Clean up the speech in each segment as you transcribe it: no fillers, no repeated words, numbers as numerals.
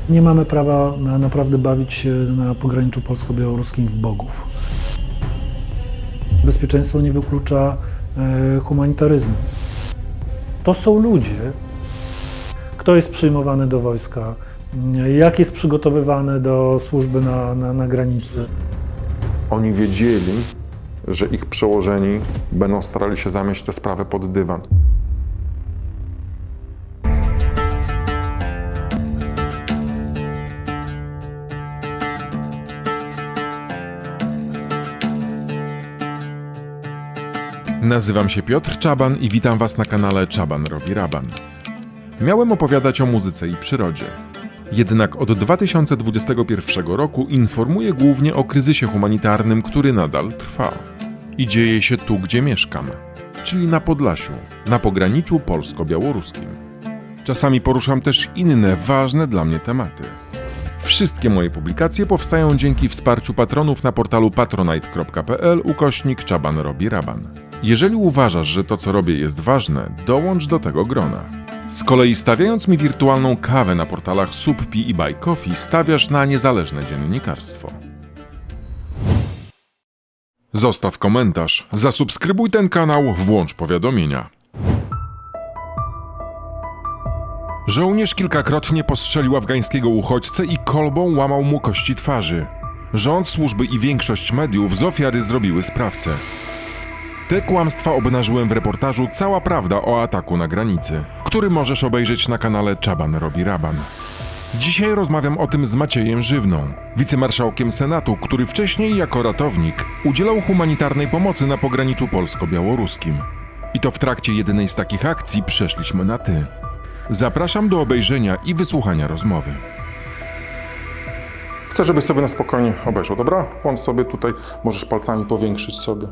Nie mamy prawa naprawdę bawić się na pograniczu polsko-białoruskim w bogów. Bezpieczeństwo nie wyklucza humanitaryzmu. To są ludzie. Kto jest przyjmowany do wojska? Jak jest przygotowywany do służby na granicy? Oni wiedzieli, że ich przełożeni będą starali się zamieść tę sprawę pod dywan. Nazywam się Piotr Czaban i witam Was na kanale Czaban robi raban. Miałem opowiadać o muzyce i przyrodzie. Jednak od 2021 roku informuję głównie o kryzysie humanitarnym, który nadal trwa. I dzieje się tu, gdzie mieszkam, czyli na Podlasiu, na pograniczu polsko-białoruskim. Czasami poruszam też inne, ważne dla mnie tematy. Wszystkie moje publikacje powstają dzięki wsparciu patronów na portalu patronite.pl/Czaban robi raban. Jeżeli uważasz, że to co robię jest ważne, dołącz do tego grona. Z kolei stawiając mi wirtualną kawę na portalach Subpi i Buy Coffee stawiasz na niezależne dziennikarstwo. Zostaw komentarz, zasubskrybuj ten kanał, włącz powiadomienia. Żołnierz kilkakrotnie postrzelił afgańskiego uchodźcę i kolbą łamał mu kości twarzy. Rząd, służby i większość mediów z ofiary zrobiły sprawcę. Te kłamstwa obnażyłem w reportażu Cała prawda o ataku na granicy, który możesz obejrzeć na kanale Czaban robi raban. Dzisiaj rozmawiam o tym z Maciejem Żywną, wicemarszałkiem Senatu, który wcześniej jako ratownik udzielał humanitarnej pomocy na pograniczu polsko-białoruskim. I to w trakcie jednej z takich akcji przeszliśmy na ty. Zapraszam do obejrzenia i wysłuchania rozmowy. Chcę, żebyś sobie na spokojnie obejrzał, dobra? Włącz sobie tutaj, możesz palcami powiększyć sobie.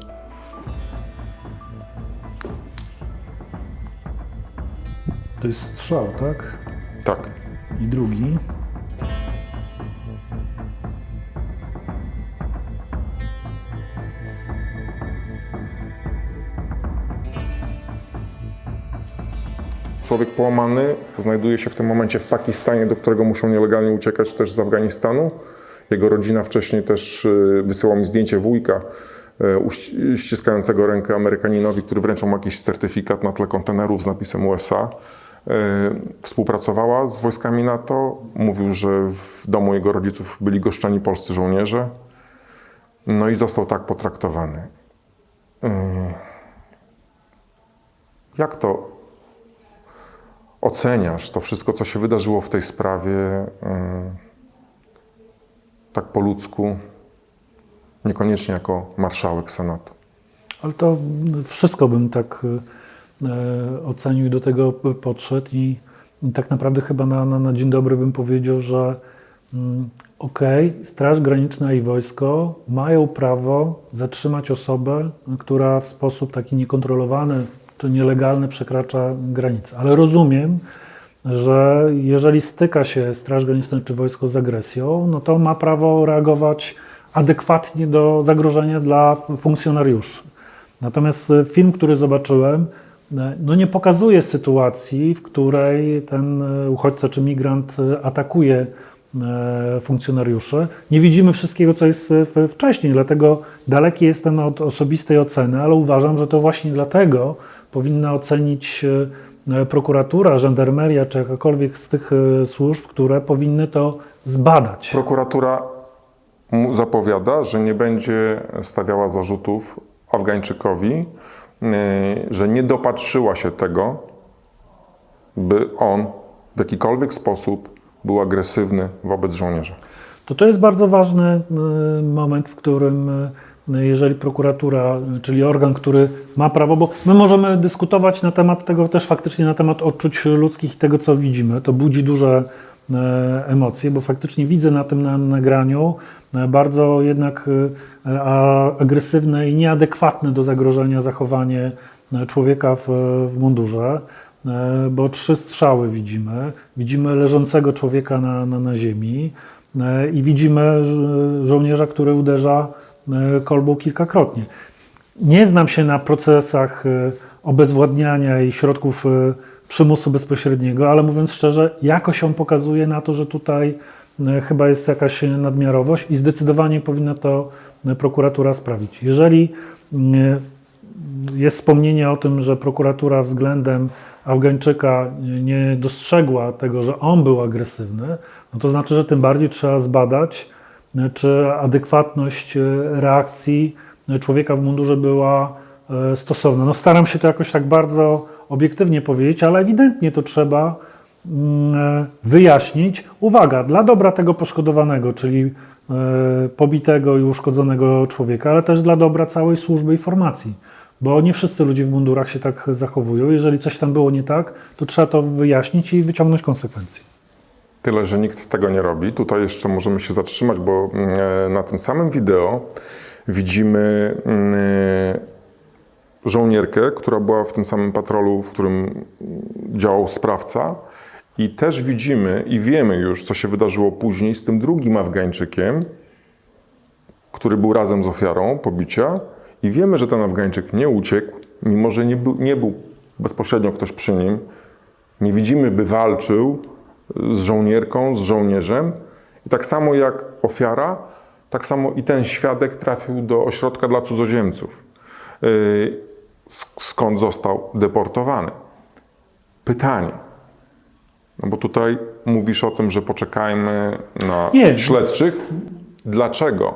To jest strzał, tak? Tak. I drugi. Człowiek połamany znajduje się w tym momencie w Pakistanie, do którego muszą nielegalnie uciekać też z Afganistanu. Jego rodzina wcześniej też wysyłała mi zdjęcie wujka ściskającego rękę Amerykaninowi, który wręczył mu jakiś certyfikat na tle kontenerów z napisem USA. Współpracowała z wojskami NATO. Mówił, że w domu jego rodziców byli goszczeni polscy żołnierze. No i został tak potraktowany. Jak to oceniasz, to wszystko, co się wydarzyło w tej sprawie, tak po ludzku, niekoniecznie jako marszałek Senatu? Ale to wszystko bym tak ocenił i do tego podszedł i tak naprawdę chyba na dzień dobry bym powiedział, że Straż Graniczna i wojsko mają prawo zatrzymać osobę, która w sposób taki niekontrolowany czy nielegalny przekracza granicę. Ale rozumiem, że jeżeli styka się Straż Graniczna czy wojsko z agresją, no to ma prawo reagować adekwatnie do zagrożenia dla funkcjonariuszy. Natomiast film, który zobaczyłem, no nie pokazuje sytuacji, w której ten uchodźca czy migrant atakuje funkcjonariuszy. Nie widzimy wszystkiego, co jest wcześniej, dlatego daleki jestem od osobistej oceny, ale uważam, że to właśnie dlatego powinna ocenić prokuratura, żandarmeria czy jakakolwiek z tych służb, które powinny to zbadać. Prokuratura zapowiada, że nie będzie stawiała zarzutów Afgańczykowi, że nie dopatrzyła się tego, by on w jakikolwiek sposób był agresywny wobec żołnierza. To jest bardzo ważny moment, w którym jeżeli prokuratura, czyli organ, który ma prawo, bo my możemy dyskutować na temat tego też faktycznie, na temat odczuć ludzkich i tego, co widzimy. To budzi duże emocje, bo faktycznie widzę na tym nagraniu bardzo jednak agresywne i nieadekwatne do zagrożenia zachowanie człowieka w mundurze, bo 3 strzały widzimy leżącego człowieka na ziemi i widzimy żołnierza, który uderza kolbą kilkakrotnie. Nie znam się na procesach obezwładniania i środków przymusu bezpośredniego, ale mówiąc szczerze, jakoś on pokazuje na to, że tutaj chyba jest jakaś nadmiarowość i zdecydowanie powinna to prokuratura sprawić. Jeżeli jest wspomnienie o tym, że prokuratura względem Afgańczyka nie dostrzegła tego, że on był agresywny, no to znaczy, że tym bardziej trzeba zbadać, czy adekwatność reakcji człowieka w mundurze była stosowna. No staram się to jakoś tak bardzo obiektywnie powiedzieć, ale ewidentnie to trzeba wyjaśnić. Uwaga, dla dobra tego poszkodowanego, czyli pobitego i uszkodzonego człowieka, ale też dla dobra całej służby i formacji. Bo nie wszyscy ludzie w mundurach się tak zachowują. Jeżeli coś tam było nie tak, to trzeba to wyjaśnić i wyciągnąć konsekwencje. Tyle, że nikt tego nie robi. Tutaj jeszcze możemy się zatrzymać, bo na tym samym wideo widzimy żołnierkę, która była w tym samym patrolu, w którym działał sprawca. I też widzimy i wiemy już, co się wydarzyło później z tym drugim Afgańczykiem, który był razem z ofiarą pobicia. I wiemy, że ten Afgańczyk nie uciekł, mimo że nie był bezpośrednio ktoś przy nim. Nie widzimy, by walczył z żołnierką, z żołnierzem. I tak samo jak ofiara, tak samo i ten świadek trafił do ośrodka dla cudzoziemców, skąd został deportowany. Pytanie, no bo tutaj mówisz o tym, że poczekajmy na śledczych. Dlaczego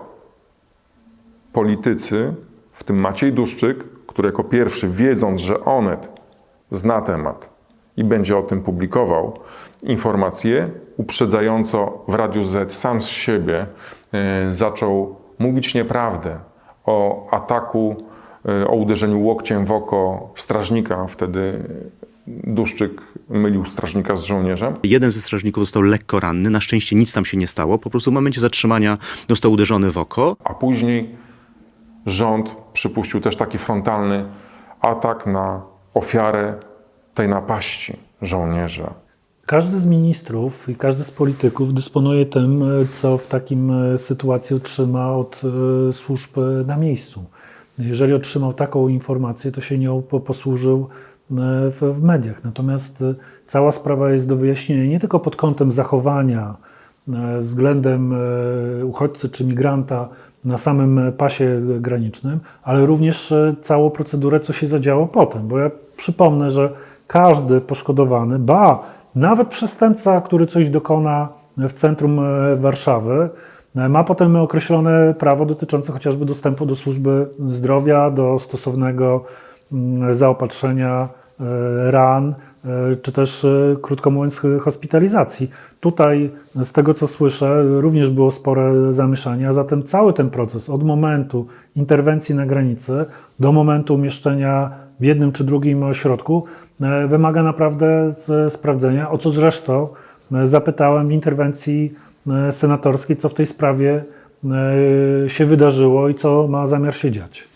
politycy, w tym Maciej Duszczyk, który jako pierwszy, wiedząc, że Onet zna temat i będzie o tym publikował informacje, uprzedzająco w Radiu Z sam z siebie zaczął mówić nieprawdę o ataku, o uderzeniu łokciem w oko strażnika. Wtedy Duszczyk mylił strażnika z żołnierzem. Jeden ze strażników został lekko ranny, na szczęście nic tam się nie stało, po prostu w momencie zatrzymania został uderzony w oko. A później rząd przypuścił też taki frontalny atak na ofiarę tej napaści żołnierza. Każdy z ministrów i każdy z polityków dysponuje tym, co w takim sytuacji otrzyma od służb na miejscu. Jeżeli otrzymał taką informację, to się nią posłużył w mediach. Natomiast cała sprawa jest do wyjaśnienia nie tylko pod kątem zachowania względem uchodźcy czy migranta na samym pasie granicznym, ale również całą procedurę, co się zadziało potem. Bo ja przypomnę, że każdy poszkodowany, nawet przestępca, który coś dokona w centrum Warszawy, ma potem określone prawo dotyczące chociażby dostępu do służby zdrowia, do stosownego zaopatrzenia ran, czy też, krótko mówiąc, hospitalizacji. Tutaj, z tego co słyszę, również było spore zamieszanie, a zatem cały ten proces od momentu interwencji na granicy do momentu umieszczenia w jednym czy drugim ośrodku wymaga naprawdę sprawdzenia, o co zresztą zapytałem w interwencji senatorskiej, co w tej sprawie się wydarzyło i co ma zamiar się dziać.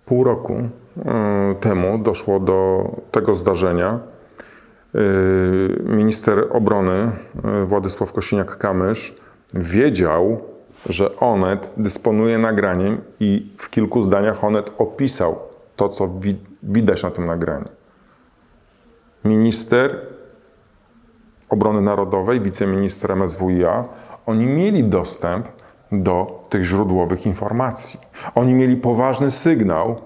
Pół roku temu doszło do tego zdarzenia. Minister obrony Władysław Kosiniak-Kamysz wiedział, że Onet dysponuje nagraniem i w kilku zdaniach Onet opisał to, co widać na tym nagraniu. Minister obrony narodowej, wiceminister MSWiA, oni mieli dostęp do tych źródłowych informacji. Oni mieli poważny sygnał,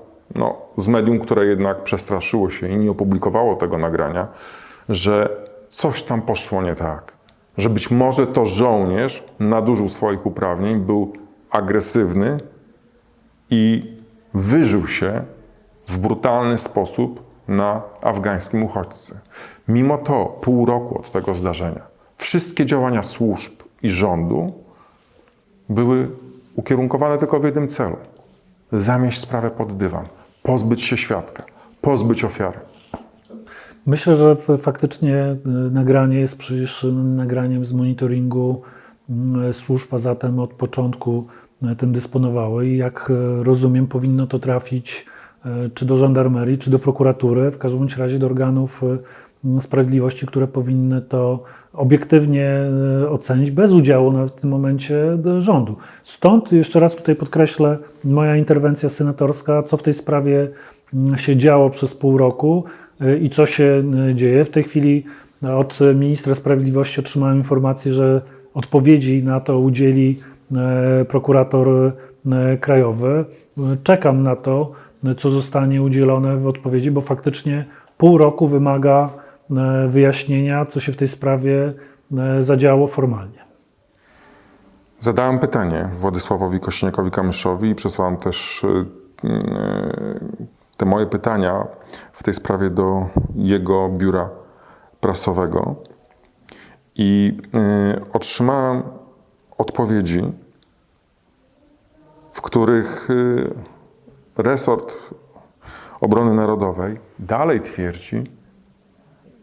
z medium, które jednak przestraszyło się i nie opublikowało tego nagrania, że coś tam poszło nie tak. Że być może to żołnierz nadużył swoich uprawnień, był agresywny i wyżył się w brutalny sposób na afgańskim uchodźcy. Mimo to, pół roku od tego zdarzenia, wszystkie działania służb i rządu były ukierunkowane tylko w jednym celu. Zamieść sprawę pod dywan, pozbyć się świadka, pozbyć ofiary. Myślę, że faktycznie nagranie jest przecież nagraniem z monitoringu służb, a zatem od początku tym dysponowały i jak rozumiem, powinno to trafić czy do żandarmerii, czy do prokuratury, w każdym razie do organów sprawiedliwości, które powinny to obiektywnie ocenić, bez udziału w tym momencie rządu. Stąd jeszcze raz tutaj podkreślę, moja interwencja senatorska, co w tej sprawie się działo przez pół roku, i co się dzieje. W tej chwili od ministra sprawiedliwości otrzymałem informację, że odpowiedzi na to udzieli prokurator krajowy. Czekam na to, co zostanie udzielone w odpowiedzi, bo faktycznie pół roku wymaga wyjaśnienia, co się w tej sprawie zadziało formalnie. Zadałem pytanie Władysławowi Kośniakowi-Kamyszowi i przesłałem też te moje pytania w tej sprawie do jego biura prasowego i otrzymałem odpowiedzi, w których resort obrony narodowej dalej twierdzi,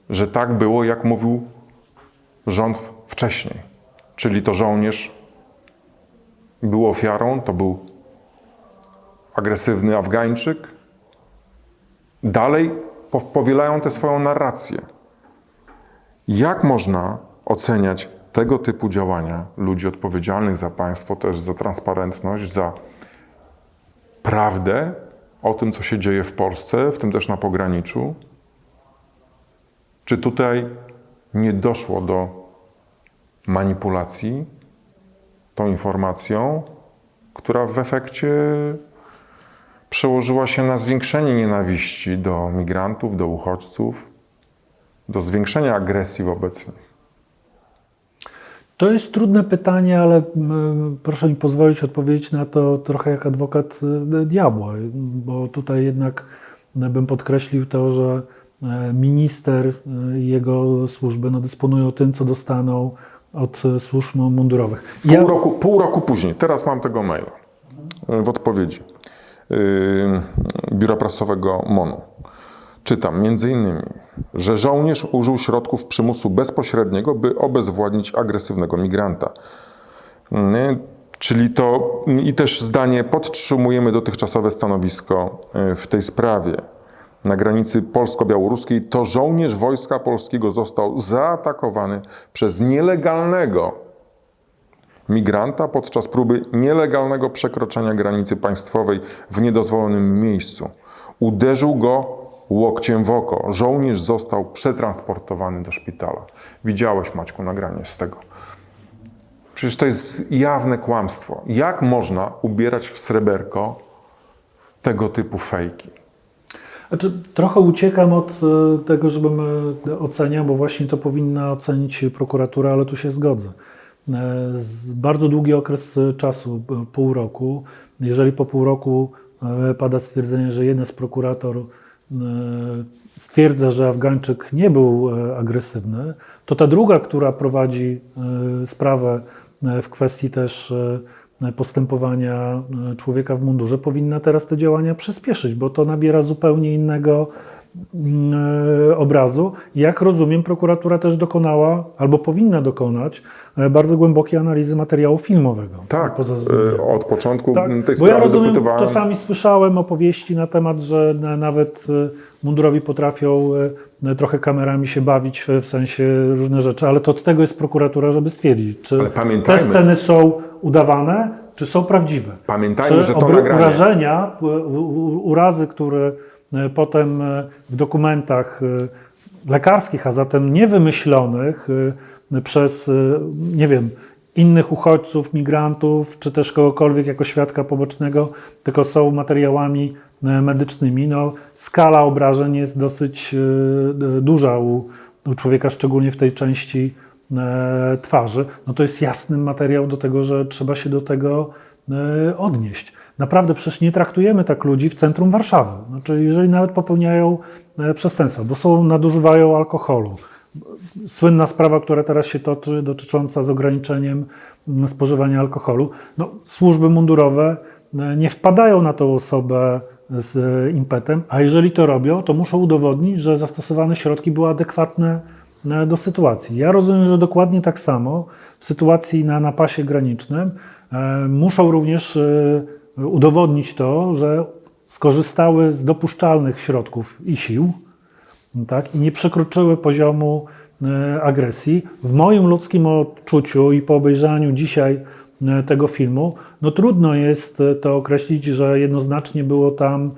że tak było, jak mówił rząd wcześniej. Czyli to żołnierz był ofiarą, to był agresywny Afgańczyk. Dalej powielają tę swoją narrację. Jak można oceniać tego typu działania ludzi odpowiedzialnych za państwo, też za transparentność, za prawdę o tym, co się dzieje w Polsce, w tym też na pograniczu? Czy tutaj nie doszło do manipulacji tą informacją, która w efekcie przełożyła się na zwiększenie nienawiści do migrantów, do uchodźców, do zwiększenia agresji wobec nich? To jest trudne pytanie, ale proszę mi pozwolić odpowiedzieć na to trochę jak adwokat diabła, bo tutaj jednak bym podkreślił to, że minister i jego służby dysponują tym, co dostaną od służb mundurowych. Pół roku później, teraz mam tego maila w odpowiedzi biura prasowego MON-u. Czytam między innymi, że żołnierz użył środków przymusu bezpośredniego, by obezwładnić agresywnego migranta. Czyli to i też zdanie: podtrzymujemy dotychczasowe stanowisko w tej sprawie. Na granicy polsko-białoruskiej to żołnierz Wojska Polskiego został zaatakowany przez nielegalnego migranta podczas próby nielegalnego przekroczenia granicy państwowej w niedozwolonym miejscu. Uderzył go łokciem w oko. Żołnierz został przetransportowany do szpitala. Widziałeś, Maćku, nagranie z tego. Przecież to jest jawne kłamstwo. Jak można ubierać w sreberko tego typu fejki? Znaczy, trochę uciekam od tego, żebym oceniał, bo właśnie to powinna ocenić prokuratura, ale tu się zgodzę. Bardzo długi okres czasu, pół roku. Jeżeli po pół roku pada stwierdzenie, że jeden z prokurator stwierdza, że Afgańczyk nie był agresywny, to ta druga, która prowadzi sprawę w kwestii też postępowania człowieka w mundurze, powinna teraz te działania przyspieszyć, bo to nabiera zupełnie innego obrazu. Jak rozumiem, prokuratura też dokonała, albo powinna dokonać, bardzo głębokiej analizy materiału filmowego. Tak, od początku tej Bo ja sprawy rozumiem, dopytywałem. czasami słyszałem opowieści na temat, że nawet mundurowi potrafią trochę kamerami się bawić, w sensie różne rzeczy, ale to od tego jest prokuratura, żeby stwierdzić, czy Ale te pamiętajmy, sceny są udawane, czy są prawdziwe. Pamiętajmy, Czy że to nagranie... urażenia, urazy, które potem w dokumentach lekarskich, a zatem niewymyślonych przez, nie wiem, innych uchodźców, migrantów, czy też kogokolwiek jako świadka pobocznego, tylko są materiałami medycznymi. Skala obrażeń jest dosyć duża u człowieka, szczególnie w tej części twarzy. To jest jasny materiał do tego, że trzeba się do tego odnieść. Naprawdę przecież nie traktujemy tak ludzi w centrum Warszawy. Znaczy, jeżeli nawet popełniają przestępstwa, bo nadużywają alkoholu. Słynna sprawa, która teraz się toczy, dotycząca z ograniczeniem spożywania alkoholu. Służby mundurowe nie wpadają na tą osobę z impetem, a jeżeli to robią, to muszą udowodnić, że zastosowane środki były adekwatne do sytuacji. Ja rozumiem, że dokładnie tak samo w sytuacji na pasie granicznym muszą również udowodnić to, że skorzystały z dopuszczalnych środków i sił, tak, i nie przekroczyły poziomu agresji. W moim ludzkim odczuciu i po obejrzeniu dzisiaj tego filmu, trudno jest to określić, że jednoznacznie było tam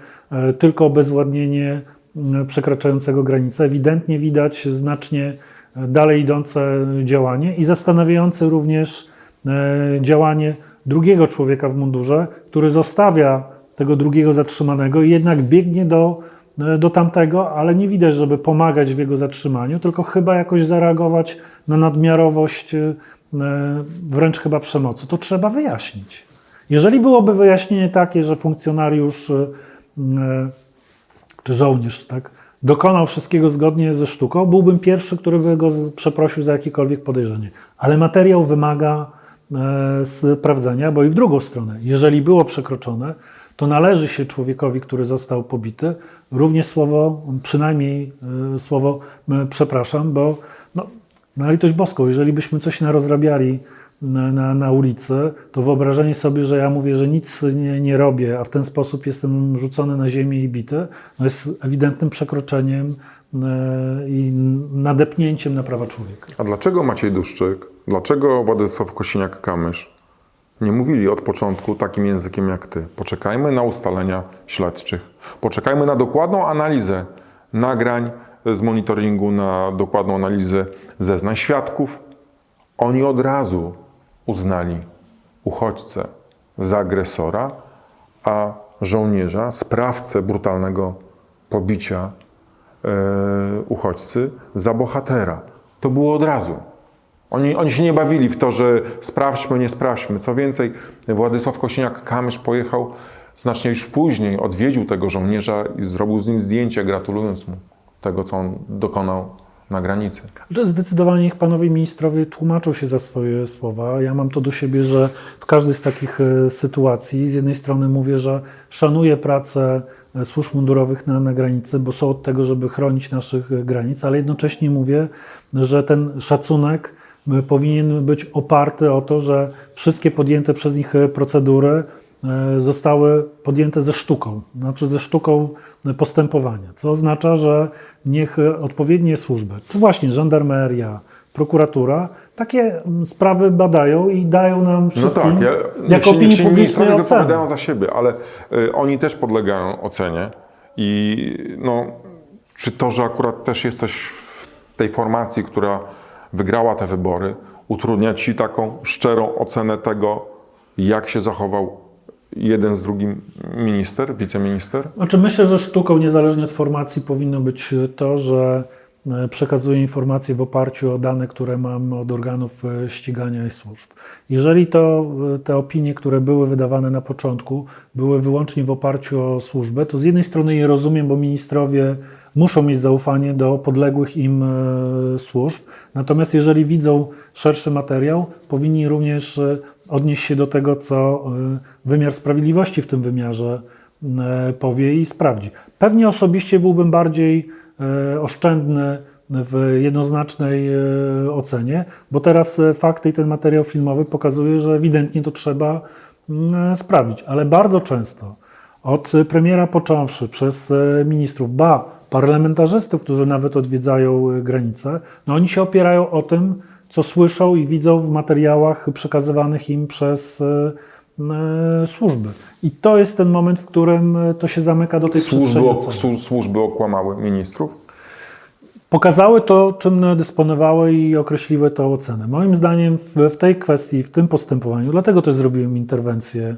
tylko obezwładnienie przekraczającego granicę. Ewidentnie widać znacznie dalej idące działanie i zastanawiające również działanie drugiego człowieka w mundurze, który zostawia tego drugiego zatrzymanego i jednak biegnie do tamtego, ale nie widać, żeby pomagać w jego zatrzymaniu, tylko chyba jakoś zareagować na nadmiarowość, wręcz chyba przemocy. To trzeba wyjaśnić. Jeżeli byłoby wyjaśnienie takie, że funkcjonariusz czy żołnierz dokonał wszystkiego zgodnie ze sztuką, byłbym pierwszy, który by go przeprosił za jakiekolwiek podejrzenie. Ale materiał wymaga sprawdzenia, bo i w drugą stronę, jeżeli było przekroczone, to należy się człowiekowi, który został pobity, również słowo, przynajmniej słowo przepraszam, bo na litość boską, jeżeli byśmy coś narozrabiali na ulicy, to wyobrażenie sobie, że ja mówię, że nic nie robię, a w ten sposób jestem rzucony na ziemię i bity, jest ewidentnym przekroczeniem i nadepnięciem na prawa człowieka. A dlaczego Maciej Duszczyk, dlaczego Władysław Kosiniak-Kamysz nie mówili od początku takim językiem jak ty? Poczekajmy na ustalenia śledczych. Poczekajmy na dokładną analizę nagrań z monitoringu, na dokładną analizę zeznań świadków. Oni od razu uznali uchodźcę za agresora, a żołnierza, sprawcę brutalnego pobicia uchodźcy za bohatera. To było od razu. Oni się nie bawili w to, że sprawdźmy, nie sprawdźmy. Co więcej, Władysław Kosiniak-Kamysz pojechał znacznie już później, odwiedził tego żołnierza i zrobił z nim zdjęcie, gratulując mu tego, co on dokonał na granicy. Zdecydowanie niech panowie ministrowie tłumaczą się za swoje słowa. Ja mam to do siebie, że w każdej z takich sytuacji z jednej strony mówię, że szanuję pracę służb mundurowych na granicy, bo są od tego, żeby chronić naszych granic, ale jednocześnie mówię, że ten szacunek powinien być oparty o to, że wszystkie podjęte przez nich procedury zostały podjęte ze sztuką, znaczy ze sztuką postępowania, co oznacza, że niech odpowiednie służby, czy właśnie żandarmeria, prokuratura, takie sprawy badają i dają nam wszystkim, jako opinii publicznej, ocenę. Wypowiadają za siebie, ale oni też podlegają ocenie i czy to, że akurat też jesteś w tej formacji, która wygrała te wybory, utrudnia ci taką szczerą ocenę tego, jak się zachował jeden z drugim minister, wiceminister? Znaczy myślę, że sztuką, niezależnie od formacji, powinno być to, że przekazuję informacje w oparciu o dane, które mam od organów ścigania i służb. Jeżeli te opinie, które były wydawane na początku, były wyłącznie w oparciu o służbę, to z jednej strony je rozumiem, bo ministrowie muszą mieć zaufanie do podległych im służb. Natomiast jeżeli widzą szerszy materiał, powinni również odnieść się do tego, co wymiar sprawiedliwości w tym wymiarze powie i sprawdzi. Pewnie osobiście byłbym bardziej oszczędny w jednoznacznej ocenie, bo teraz fakty i ten materiał filmowy pokazuje, że ewidentnie to trzeba sprawdzić. Ale bardzo często od premiera począwszy, przez ministrów, parlamentarzystów, którzy nawet odwiedzają granicę, oni się opierają o tym, co słyszą i widzą w materiałach przekazywanych im przez służby. I to jest ten moment, w którym to się zamyka do tej przestrzeni oceny. Służby okłamały ministrów? Pokazały to, czym dysponowały i określiły tę ocenę. Moim zdaniem w tej kwestii, w tym postępowaniu, dlatego też zrobiłem interwencję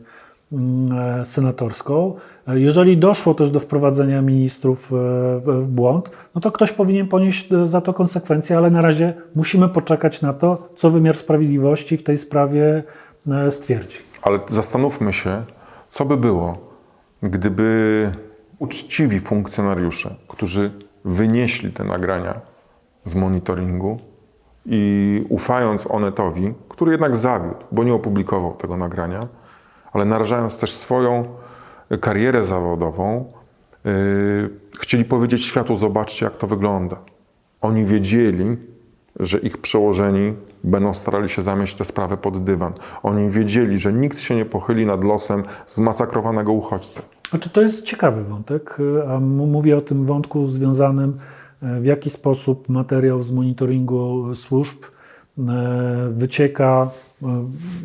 senatorską. Jeżeli doszło też do wprowadzenia ministrów w błąd, to ktoś powinien ponieść za to konsekwencje, ale na razie musimy poczekać na to, co wymiar sprawiedliwości w tej sprawie stwierdzi. Ale zastanówmy się, co by było, gdyby uczciwi funkcjonariusze, którzy wynieśli te nagrania z monitoringu i ufając Onetowi, który jednak zawiódł, bo nie opublikował tego nagrania, ale narażając też swoją karierę zawodową, chcieli powiedzieć światu: zobaczcie, jak to wygląda. Oni wiedzieli, że ich przełożeni będą starali się zamieść tę sprawę pod dywan. Oni wiedzieli, że nikt się nie pochyli nad losem zmasakrowanego uchodźcy. Znaczy, to jest ciekawy wątek, a mówię o tym wątku związanym, w jaki sposób materiał z monitoringu służb wycieka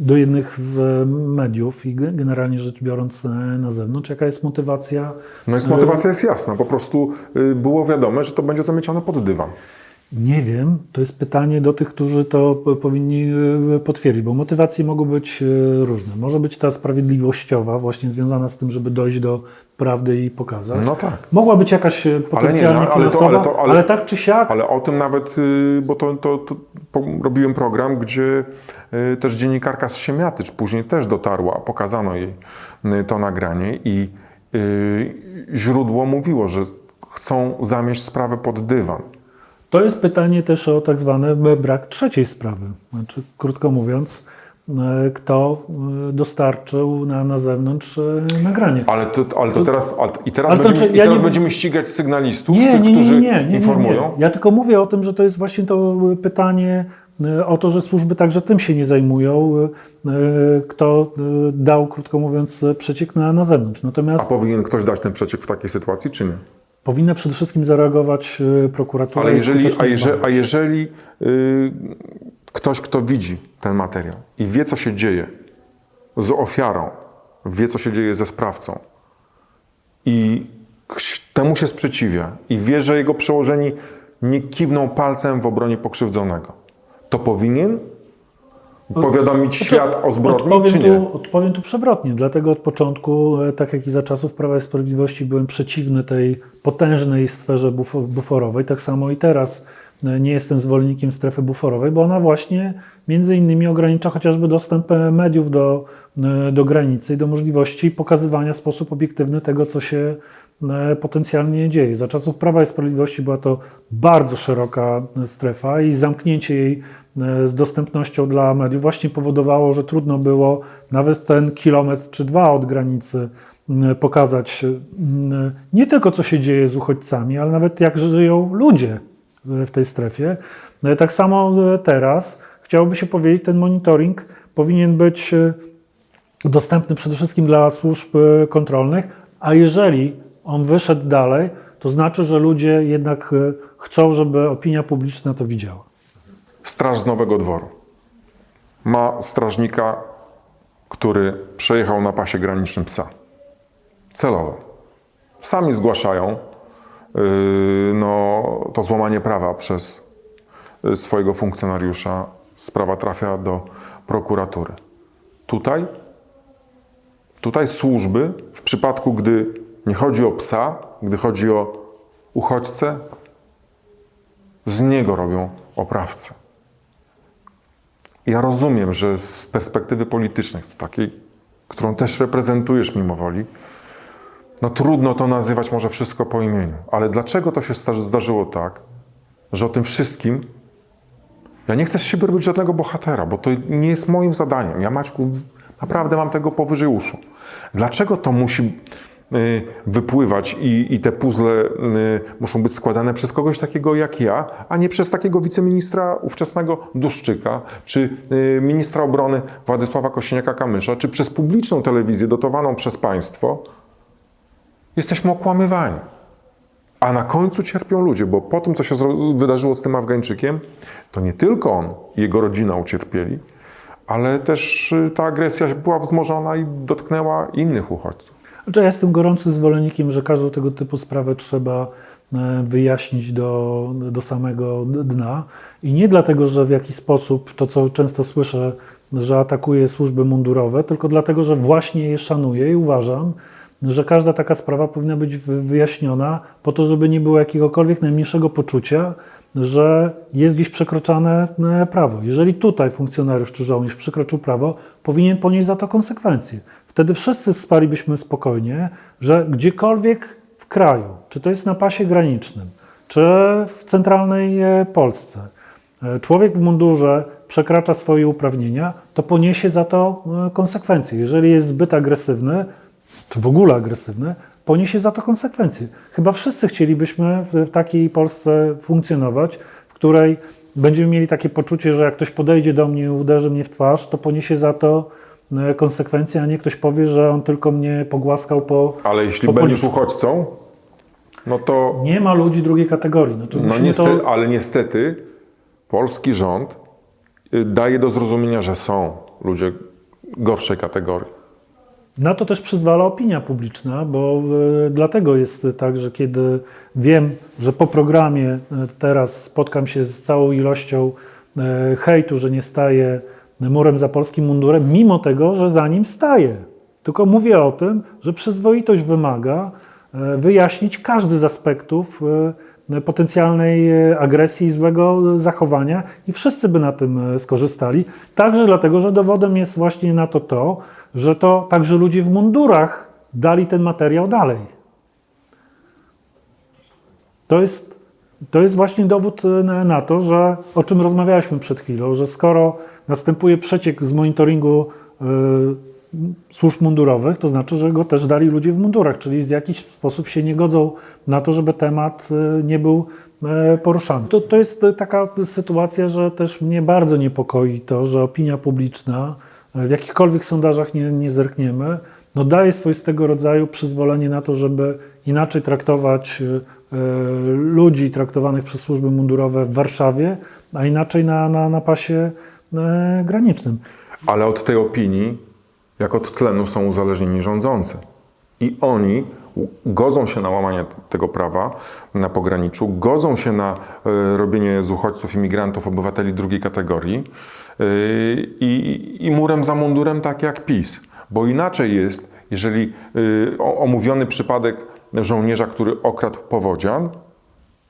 do jednych z mediów i generalnie rzecz biorąc na zewnątrz, jaka jest motywacja? No jest motywacja jest jasna. Po prostu było wiadome, że to będzie zamiecione pod dywan. Nie wiem, to jest pytanie do tych, którzy to powinni potwierdzić, bo motywacje mogą być różne. Może być ta sprawiedliwościowa, właśnie związana z tym, żeby dojść do prawdy i pokazać. No tak. Mogła być jakaś potencjalnie finansowa, ale tak czy siak. Ale o tym nawet, bo robiłem program, gdzie też dziennikarka z Siemiatycz później też dotarła, pokazano jej to nagranie i źródło mówiło, że chcą zamieść sprawę pod dywan. To jest pytanie też o tak zwany brak trzeciej sprawy. Znaczy, krótko mówiąc, kto dostarczył na zewnątrz nagranie. Ale teraz będziemy ścigać sygnalistów, którzy informują? Ja tylko mówię o tym, że to jest właśnie to pytanie o to, że służby także tym się nie zajmują, kto dał, krótko mówiąc, przeciek na zewnątrz. A Natomiast powinien ktoś dać ten przeciek w takiej sytuacji, czy nie? powinna przede wszystkim zareagować prokuratura. Ale jeżeli ktoś, kto widzi ten materiał i wie, co się dzieje z ofiarą, wie, co się dzieje ze sprawcą i temu się sprzeciwia i wie, że jego przełożeni nie kiwną palcem w obronie pokrzywdzonego, to powinien powiadomić świat o zbrodni, czy nie? Odpowiem tu przewrotnie. Dlatego od początku, tak jak i za czasów Prawa i Sprawiedliwości, byłem przeciwny tej potężnej sferze buforowej. Tak samo i teraz nie jestem zwolennikiem strefy buforowej, bo ona właśnie między innymi ogranicza chociażby dostęp mediów do granicy i do możliwości pokazywania w sposób obiektywny tego, co się potencjalnie dzieje. Za czasów Prawa i Sprawiedliwości była to bardzo szeroka strefa i zamknięcie jej z dostępnością dla mediów właśnie powodowało, że trudno było nawet ten kilometr czy dwa od granicy pokazać nie tylko, co się dzieje z uchodźcami, ale nawet jak żyją ludzie w tej strefie. Tak samo teraz chciałoby się powiedzieć, ten monitoring powinien być dostępny przede wszystkim dla służb kontrolnych, a jeżeli on wyszedł dalej, to znaczy, że ludzie jednak chcą, żeby opinia publiczna to widziała. Straż z Nowego Dworu ma strażnika, który przejechał na pasie granicznym psa. Celowo. Sami zgłaszają to złamanie prawa przez swojego funkcjonariusza. Sprawa trafia do prokuratury. Tutaj służby, w przypadku gdy nie chodzi o psa, gdy chodzi o uchodźcę, z niego robią oprawcę. Ja rozumiem, że z perspektywy politycznej, takiej, którą też reprezentujesz mimo woli, no trudno to nazywać może wszystko po imieniu. Ale dlaczego to się zdarzyło tak, że o tym wszystkim ja nie chcę z siebie robić żadnego bohatera, bo to nie jest moim zadaniem. Ja, Maćku, naprawdę mam tego powyżej uszu. Dlaczego to musi wypływać i te puzzle muszą być składane przez kogoś takiego jak ja, a nie przez takiego wiceministra ówczesnego Duszczyka, czy ministra obrony Władysława Kosiniaka-Kamysza, czy przez publiczną telewizję dotowaną przez państwo? Jesteśmy okłamywani. A na końcu cierpią ludzie, bo po tym, co się wydarzyło z tym Afgańczykiem, to nie tylko on i jego rodzina ucierpieli, ale też ta agresja była wzmożona i dotknęła innych uchodźców. Ja jestem gorącym zwolennikiem, że każdą tego typu sprawę trzeba wyjaśnić do samego dna. I nie dlatego, że w jakiś sposób, to co często słyszę, że atakuje służby mundurowe, tylko dlatego, że właśnie je szanuję i uważam, że każda taka sprawa powinna być wyjaśniona po to, żeby nie było jakiegokolwiek najmniejszego poczucia, że jest gdzieś przekroczone prawo. Jeżeli tutaj funkcjonariusz czy żołnierz przekroczył prawo, powinien ponieść za to konsekwencje. Wtedy wszyscy spalibyśmy spokojnie, że gdziekolwiek w kraju, czy to jest na pasie granicznym, czy w centralnej Polsce, człowiek w mundurze przekracza swoje uprawnienia, to poniesie za to konsekwencje. Jeżeli jest zbyt agresywny, czy w ogóle agresywny, poniesie za to konsekwencje. Chyba wszyscy chcielibyśmy w takiej Polsce funkcjonować, w której będziemy mieli takie poczucie, że jak ktoś podejdzie do mnie i uderzy mnie w twarz, to poniesie za to konsekwencje, a nie ktoś powie, że on tylko mnie pogłaskał po Ale jeśli po będziesz policzku. uchodźcą, no to... Nie ma ludzi drugiej kategorii. Znaczy, ale niestety polski rząd daje do zrozumienia, że są ludzie gorszej kategorii. Na to też przyzwala opinia publiczna, bo dlatego jest tak, że kiedy wiem, że po programie teraz spotkam się z całą ilością hejtu, że nie staję murem za polskim mundurem, mimo tego, że za nim staję. Tylko mówię o tym, że przyzwoitość wymaga wyjaśnić każdy z aspektów potencjalnej agresji i złego zachowania i wszyscy by na tym skorzystali. Także dlatego, że dowodem jest właśnie na to, że to także ludzie w mundurach dali ten materiał dalej. To jest właśnie dowód na to, że o czym rozmawialiśmy przed chwilą, że skoro następuje przeciek z monitoringu służb mundurowych, to znaczy, że go też dali ludzie w mundurach, czyli w jakiś sposób się nie godzą na to, żeby temat nie był poruszany. To jest taka sytuacja, że też mnie bardzo niepokoi to, że opinia publiczna, w jakichkolwiek sondażach nie zerkniemy, no daje swoistego rodzaju przyzwolenie na to, żeby inaczej traktować ludzi traktowanych przez służby mundurowe w Warszawie, a inaczej na pasie granicznym. Ale od tej opinii, jak od tlenu, są uzależnieni rządzący. I oni godzą się na łamanie tego prawa na pograniczu, godzą się na robienie z uchodźców, imigrantów, obywateli drugiej kategorii i murem za mundurem, tak jak PiS. Bo inaczej jest, jeżeli omówiony przypadek żołnierza, który okradł powodzian,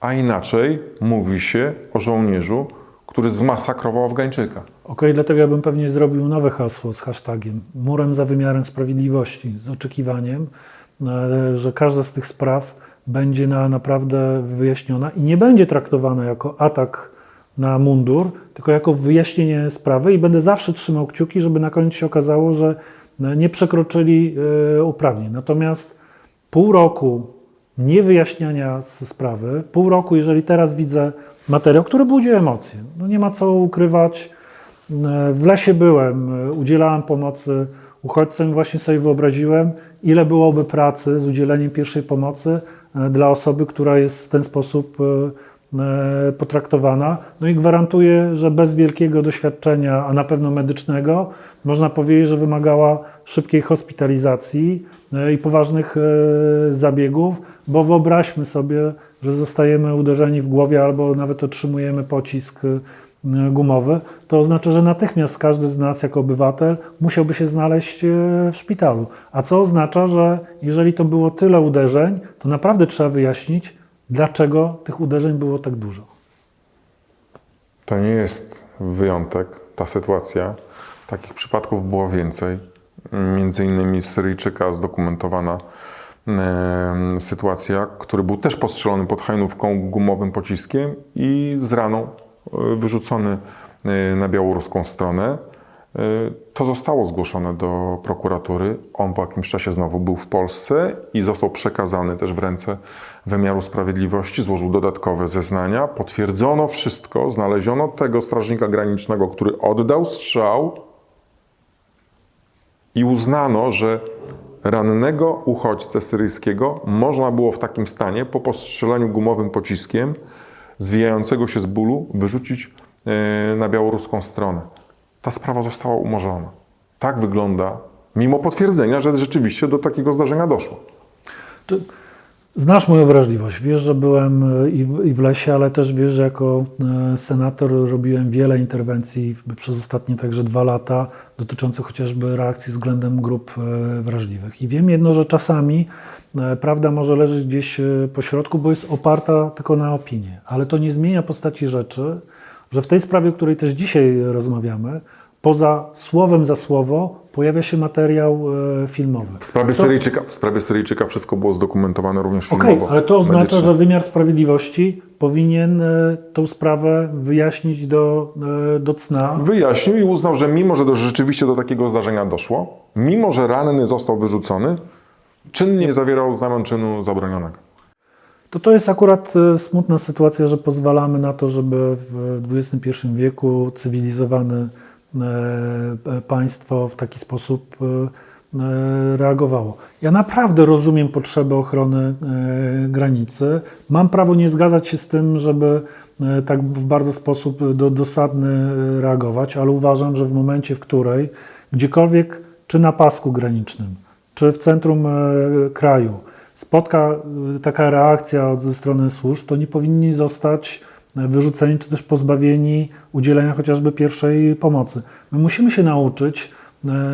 a inaczej mówi się o żołnierzu, który zmasakrował Afgańczyka. Okej, dlatego ja bym pewnie zrobił nowe hasło z hashtagiem murem za wymiarem sprawiedliwości, z oczekiwaniem, że każda z tych spraw będzie naprawdę wyjaśniona i nie będzie traktowana jako atak na mundur, tylko jako wyjaśnienie sprawy i będę zawsze trzymał kciuki, żeby na koniec się okazało, że nie przekroczyli uprawnień. Natomiast pół roku niewyjaśniania sprawy, pół roku, jeżeli teraz widzę materiał, który budzi emocje, no nie ma co ukrywać, w lesie byłem, udzielałem pomocy uchodźcom i właśnie sobie wyobraziłem, ile byłoby pracy z udzieleniem pierwszej pomocy dla osoby, która jest w ten sposób potraktowana. No i gwarantuję, że bez wielkiego doświadczenia, a na pewno medycznego, można powiedzieć, że wymagała szybkiej hospitalizacji i poważnych zabiegów, bo wyobraźmy sobie, że zostajemy uderzeni w głowie albo nawet otrzymujemy pocisk gumowy, to oznacza, że natychmiast każdy z nas jako obywatel musiałby się znaleźć w szpitalu. A co oznacza, że jeżeli to było tyle uderzeń, to naprawdę trzeba wyjaśnić, dlaczego tych uderzeń było tak dużo. To nie jest wyjątek, ta sytuacja. Takich przypadków było więcej. Między innymi z Syryjczyka zdokumentowana sytuacja, który był też postrzelony pod Hajnówką gumowym pociskiem i z raną wyrzucony na białoruską stronę. To zostało zgłoszone do prokuratury. On po jakimś czasie znowu był w Polsce i został przekazany też w ręce wymiaru sprawiedliwości. Złożył dodatkowe zeznania. Potwierdzono wszystko. Znaleziono tego strażnika granicznego, który oddał strzał i uznano, że rannego uchodźcę syryjskiego można było w takim stanie po postrzeleniu gumowym pociskiem zwijającego się z bólu wyrzucić na białoruską stronę. Ta sprawa została umorzona. Tak wygląda, mimo potwierdzenia, że rzeczywiście do takiego zdarzenia doszło. Znasz moją wrażliwość. Wiesz, że byłem i w lesie, ale też wiesz, że jako senator robiłem wiele interwencji przez ostatnie także 2 lata dotyczących chociażby reakcji względem grup wrażliwych. I wiem jedno, że czasami prawda może leżeć gdzieś po środku, bo jest oparta tylko na opinię. Ale to nie zmienia postaci rzeczy, że w tej sprawie, o której też dzisiaj rozmawiamy, poza słowem za słowo pojawia się materiał filmowy. W sprawie Syryjczyka wszystko było zdokumentowane również filmowo. Okej, ale to oznacza, medycznie. że wymiar sprawiedliwości powinien tą sprawę wyjaśnić do cna. Wyjaśnił i uznał, że mimo, że rzeczywiście do takiego zdarzenia doszło, mimo, że ranny został wyrzucony, czyn nie zawierał znamion czynu zabronionego. To jest akurat smutna sytuacja, że pozwalamy na to, żeby w XXI wieku cywilizowane państwo w taki sposób reagowało. Ja naprawdę rozumiem potrzebę ochrony granicy. Mam prawo nie zgadzać się z tym, żeby tak w bardzo sposób dosadny reagować, ale uważam, że w momencie, w której gdziekolwiek, czy na pasku granicznym, czy w centrum kraju spotka taka reakcja ze strony służb, to nie powinni zostać wyrzuceni, czy też pozbawieni udzielenia chociażby pierwszej pomocy. My musimy się nauczyć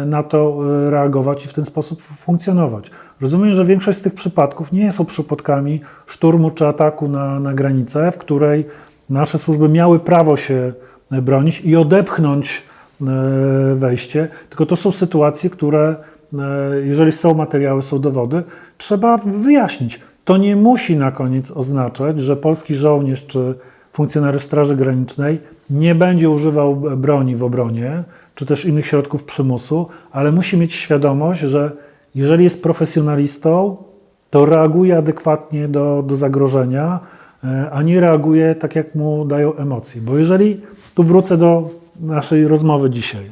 na to reagować i w ten sposób funkcjonować. Rozumiem, że większość z tych przypadków nie są przypadkami szturmu czy ataku na granicę, w której nasze służby miały prawo się bronić i odepchnąć wejście, tylko to są sytuacje, które, jeżeli są materiały, są dowody, trzeba wyjaśnić. To nie musi na koniec oznaczać, że polski żołnierz czy funkcjonariusz Straży Granicznej nie będzie używał broni w obronie, czy też innych środków przymusu, ale musi mieć świadomość, że jeżeli jest profesjonalistą, to reaguje adekwatnie do zagrożenia, a nie reaguje tak, jak mu dają emocje. Bo jeżeli, tu wrócę do naszej rozmowy dzisiaj,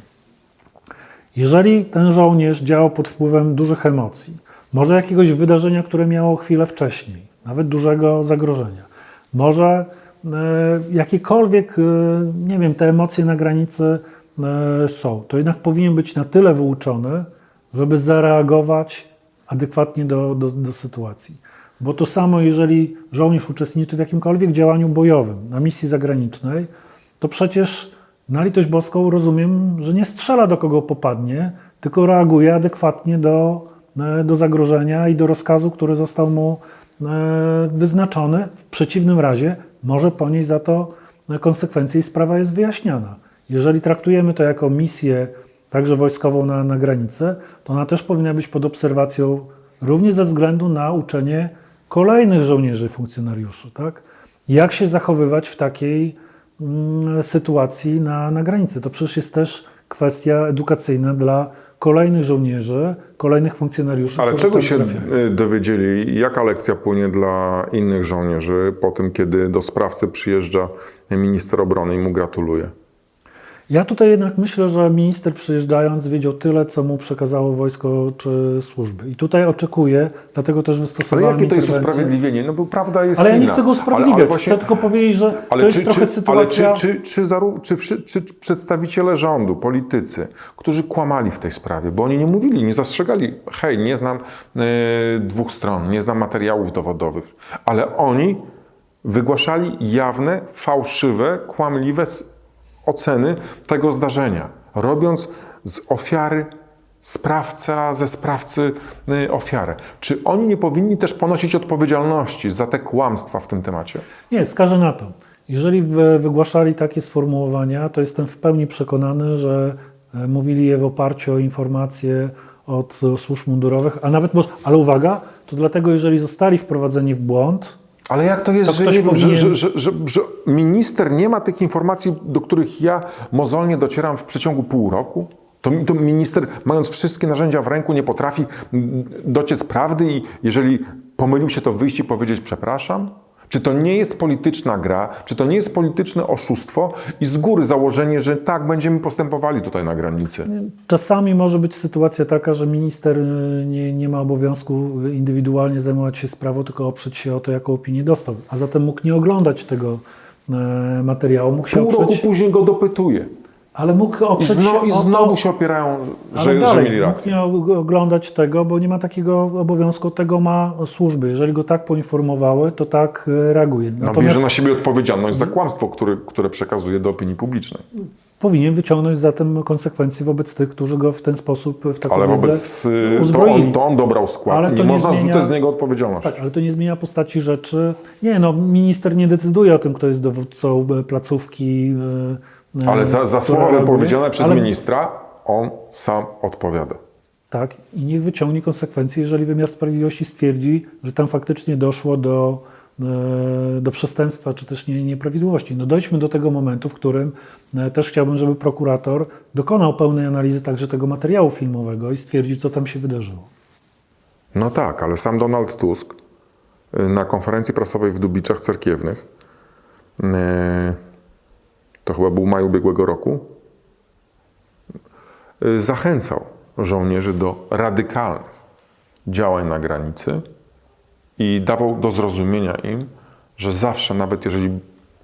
jeżeli ten żołnierz działał pod wpływem dużych emocji, może jakiegoś wydarzenia, które miało chwilę wcześniej, nawet dużego zagrożenia, może jakiekolwiek, nie wiem, te emocje na granicy są, to jednak powinien być na tyle wyuczony, żeby zareagować adekwatnie do sytuacji. Bo to samo, jeżeli żołnierz uczestniczy w jakimkolwiek działaniu bojowym na misji zagranicznej, to przecież na litość boską rozumiem, że nie strzela do kogo popadnie, tylko reaguje adekwatnie do zagrożenia i do rozkazu, który został mu wyznaczony. W przeciwnym razie może ponieść za to konsekwencje i sprawa jest wyjaśniana. Jeżeli traktujemy to jako misję także wojskową na granicę, to ona też powinna być pod obserwacją również ze względu na uczenie kolejnych żołnierzy i funkcjonariuszy. Tak? Jak się zachowywać w takiej sytuacji na granicy? To przecież jest też kwestia edukacyjna dla kolejnych żołnierzy, kolejnych funkcjonariuszy. Ale którzy czego tam się trafiają. dowiedzieli? Jaka lekcja płynie dla innych żołnierzy po tym, kiedy do sprawcy przyjeżdża minister obrony i mu gratuluje? Ja tutaj jednak myślę, że minister przyjeżdżając wiedział tyle, co mu przekazało wojsko czy służby. I tutaj oczekuję, dlatego też Ale wystosowałem jakie to jest interwencję. usprawiedliwienie? No bo prawda jest Ale ja inna. nie chcę go usprawiedliwiać, chcę tylko powiedzieć, że to jest trochę sytuacja... Czy przedstawiciele rządu, politycy, którzy kłamali w tej sprawie, bo oni nie mówili, nie zastrzegali, hej, nie znam dwóch stron, nie znam materiałów dowodowych, ale oni wygłaszali jawne, fałszywe, kłamliwe oceny tego zdarzenia, robiąc z ofiary sprawca, ze sprawcy ofiarę. Czy oni nie powinni też ponosić odpowiedzialności za te kłamstwa w tym temacie? Nie, wskażę na to. Jeżeli wygłaszali takie sformułowania, to jestem w pełni przekonany, że mówili je w oparciu o informacje od służb mundurowych, a nawet może, ale uwaga, to dlatego, jeżeli zostali wprowadzeni w błąd, Ale jak to jest, To że, ktoś nie wiem, powinien- że minister nie ma tych informacji, do których ja mozolnie docieram w przeciągu pół roku? To minister, mając wszystkie narzędzia w ręku, nie potrafi dociec prawdy i jeżeli pomylił się, to wyjść i powiedzieć przepraszam? Czy to nie jest polityczna gra? Czy to nie jest polityczne oszustwo i z góry założenie, że tak, będziemy postępowali tutaj na granicy? czasami może być sytuacja taka, że minister nie ma obowiązku indywidualnie zajmować się sprawą, tylko oprzeć się o to, jaką opinię dostał. A zatem mógł nie oglądać tego materiału, mógł się Pół roku oprzeć, później go dopytuje. ale mógł I oprzeć się znowu o to, się opierają, ale że dalej, mieli rację. mógł nie oglądać tego, bo nie ma takiego obowiązku, tego ma służby. Jeżeli go tak poinformowały, to tak reaguje. No, Natomiast bierze na siebie odpowiedzialność za kłamstwo, które przekazuje do opinii publicznej. powinien wyciągnąć zatem konsekwencje wobec tych, którzy go w ten sposób, w taką Ale wiedzę wobec uzbroili. to on dobrał skład Ale i to nie nie można zmienia- zrzucać z niego odpowiedzialności. Tak, ale to nie zmienia postaci rzeczy. Nie, no minister nie decyduje o tym, kto jest dowódcą placówki. Ale za która słowa reaguje, wypowiedziane przez ale- ministra on sam odpowiada. Tak, i niech wyciągnie konsekwencje, jeżeli wymiar sprawiedliwości stwierdzi, że tam faktycznie doszło do przestępstwa, czy też nieprawidłowości. No dojdźmy do tego momentu, w którym też chciałbym, żeby prokurator dokonał pełnej analizy także tego materiału filmowego i stwierdził, co tam się wydarzyło. No tak, ale sam Donald Tusk na konferencji prasowej w Dubiczach Cerkiewnych, to chyba był maj ubiegłego roku, zachęcał żołnierzy do radykalnych działań na granicy i dawał do zrozumienia im, że zawsze, nawet jeżeli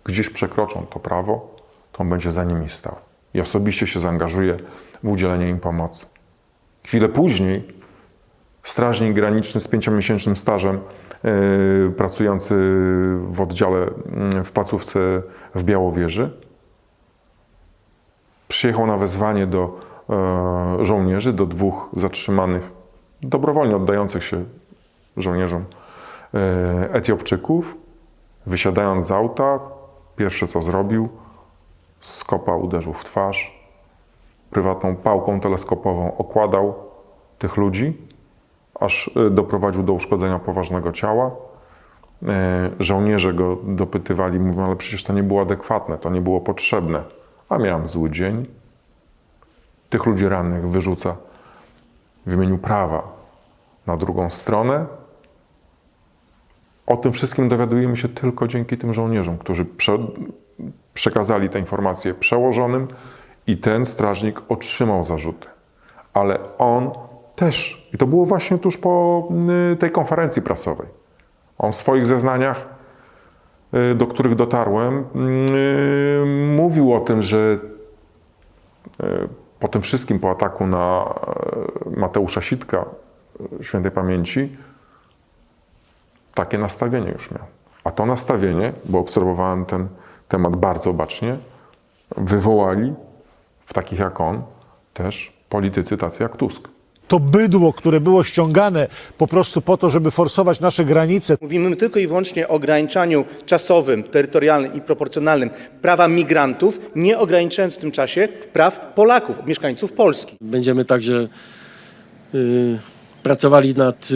gdzieś przekroczą to prawo, to on będzie za nimi stał i osobiście się zaangażuje w udzielenie im pomocy. Chwilę później strażnik graniczny z 5-miesięcznym stażem, pracujący w oddziale w placówce w Białowieży, przyjechał na wezwanie do żołnierzy, do 2 zatrzymanych, dobrowolnie oddających się żołnierzom Etiopczyków. Wysiadając z auta, pierwsze co zrobił, z kopa uderzył w twarz, prywatną pałką teleskopową okładał tych ludzi, aż doprowadził do uszkodzenia poważnego ciała. Żołnierze go dopytywali, mówią, ale przecież to nie było adekwatne, to nie było potrzebne. A miałem zły dzień. Tych ludzi rannych wyrzuca w imieniu prawa na drugą stronę. O tym wszystkim dowiadujemy się tylko dzięki tym żołnierzom, którzy przekazali te informacje przełożonym i ten strażnik otrzymał zarzuty. Ale on też, i to było właśnie tuż po tej konferencji prasowej, on w swoich zeznaniach, do których dotarłem, mówił o tym, że po tym wszystkim, po ataku na Mateusza Sitka, świętej pamięci, takie nastawienie już miał. A to nastawienie, bo obserwowałem ten temat bardzo bacznie, wywołali w takich jak on też politycy tacy jak Tusk. To bydło, które było ściągane po prostu po to, żeby forsować nasze granice. Mówimy tylko i wyłącznie o ograniczaniu czasowym, terytorialnym i proporcjonalnym prawa migrantów, nie ograniczając w tym czasie praw Polaków, mieszkańców Polski. Będziemy także pracowali nad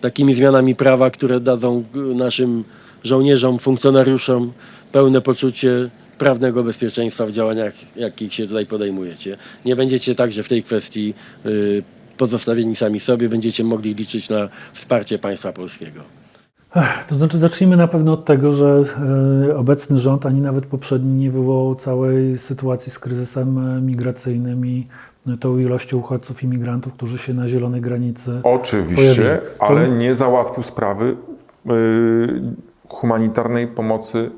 takimi zmianami prawa, które dadzą naszym żołnierzom, funkcjonariuszom pełne poczucie prawnego bezpieczeństwa w działaniach, jakich się tutaj podejmujecie. Nie będziecie także w tej kwestii pozostawieni sami sobie, będziecie mogli liczyć na wsparcie państwa polskiego. To znaczy zacznijmy na pewno od tego, że obecny rząd, ani nawet poprzedni nie wywołał całej sytuacji z kryzysem migracyjnym i tą ilością uchodźców i migrantów, którzy się na zielonej granicy Oczywiście, pojawili. ale nie załatwił sprawy humanitarnej pomocy.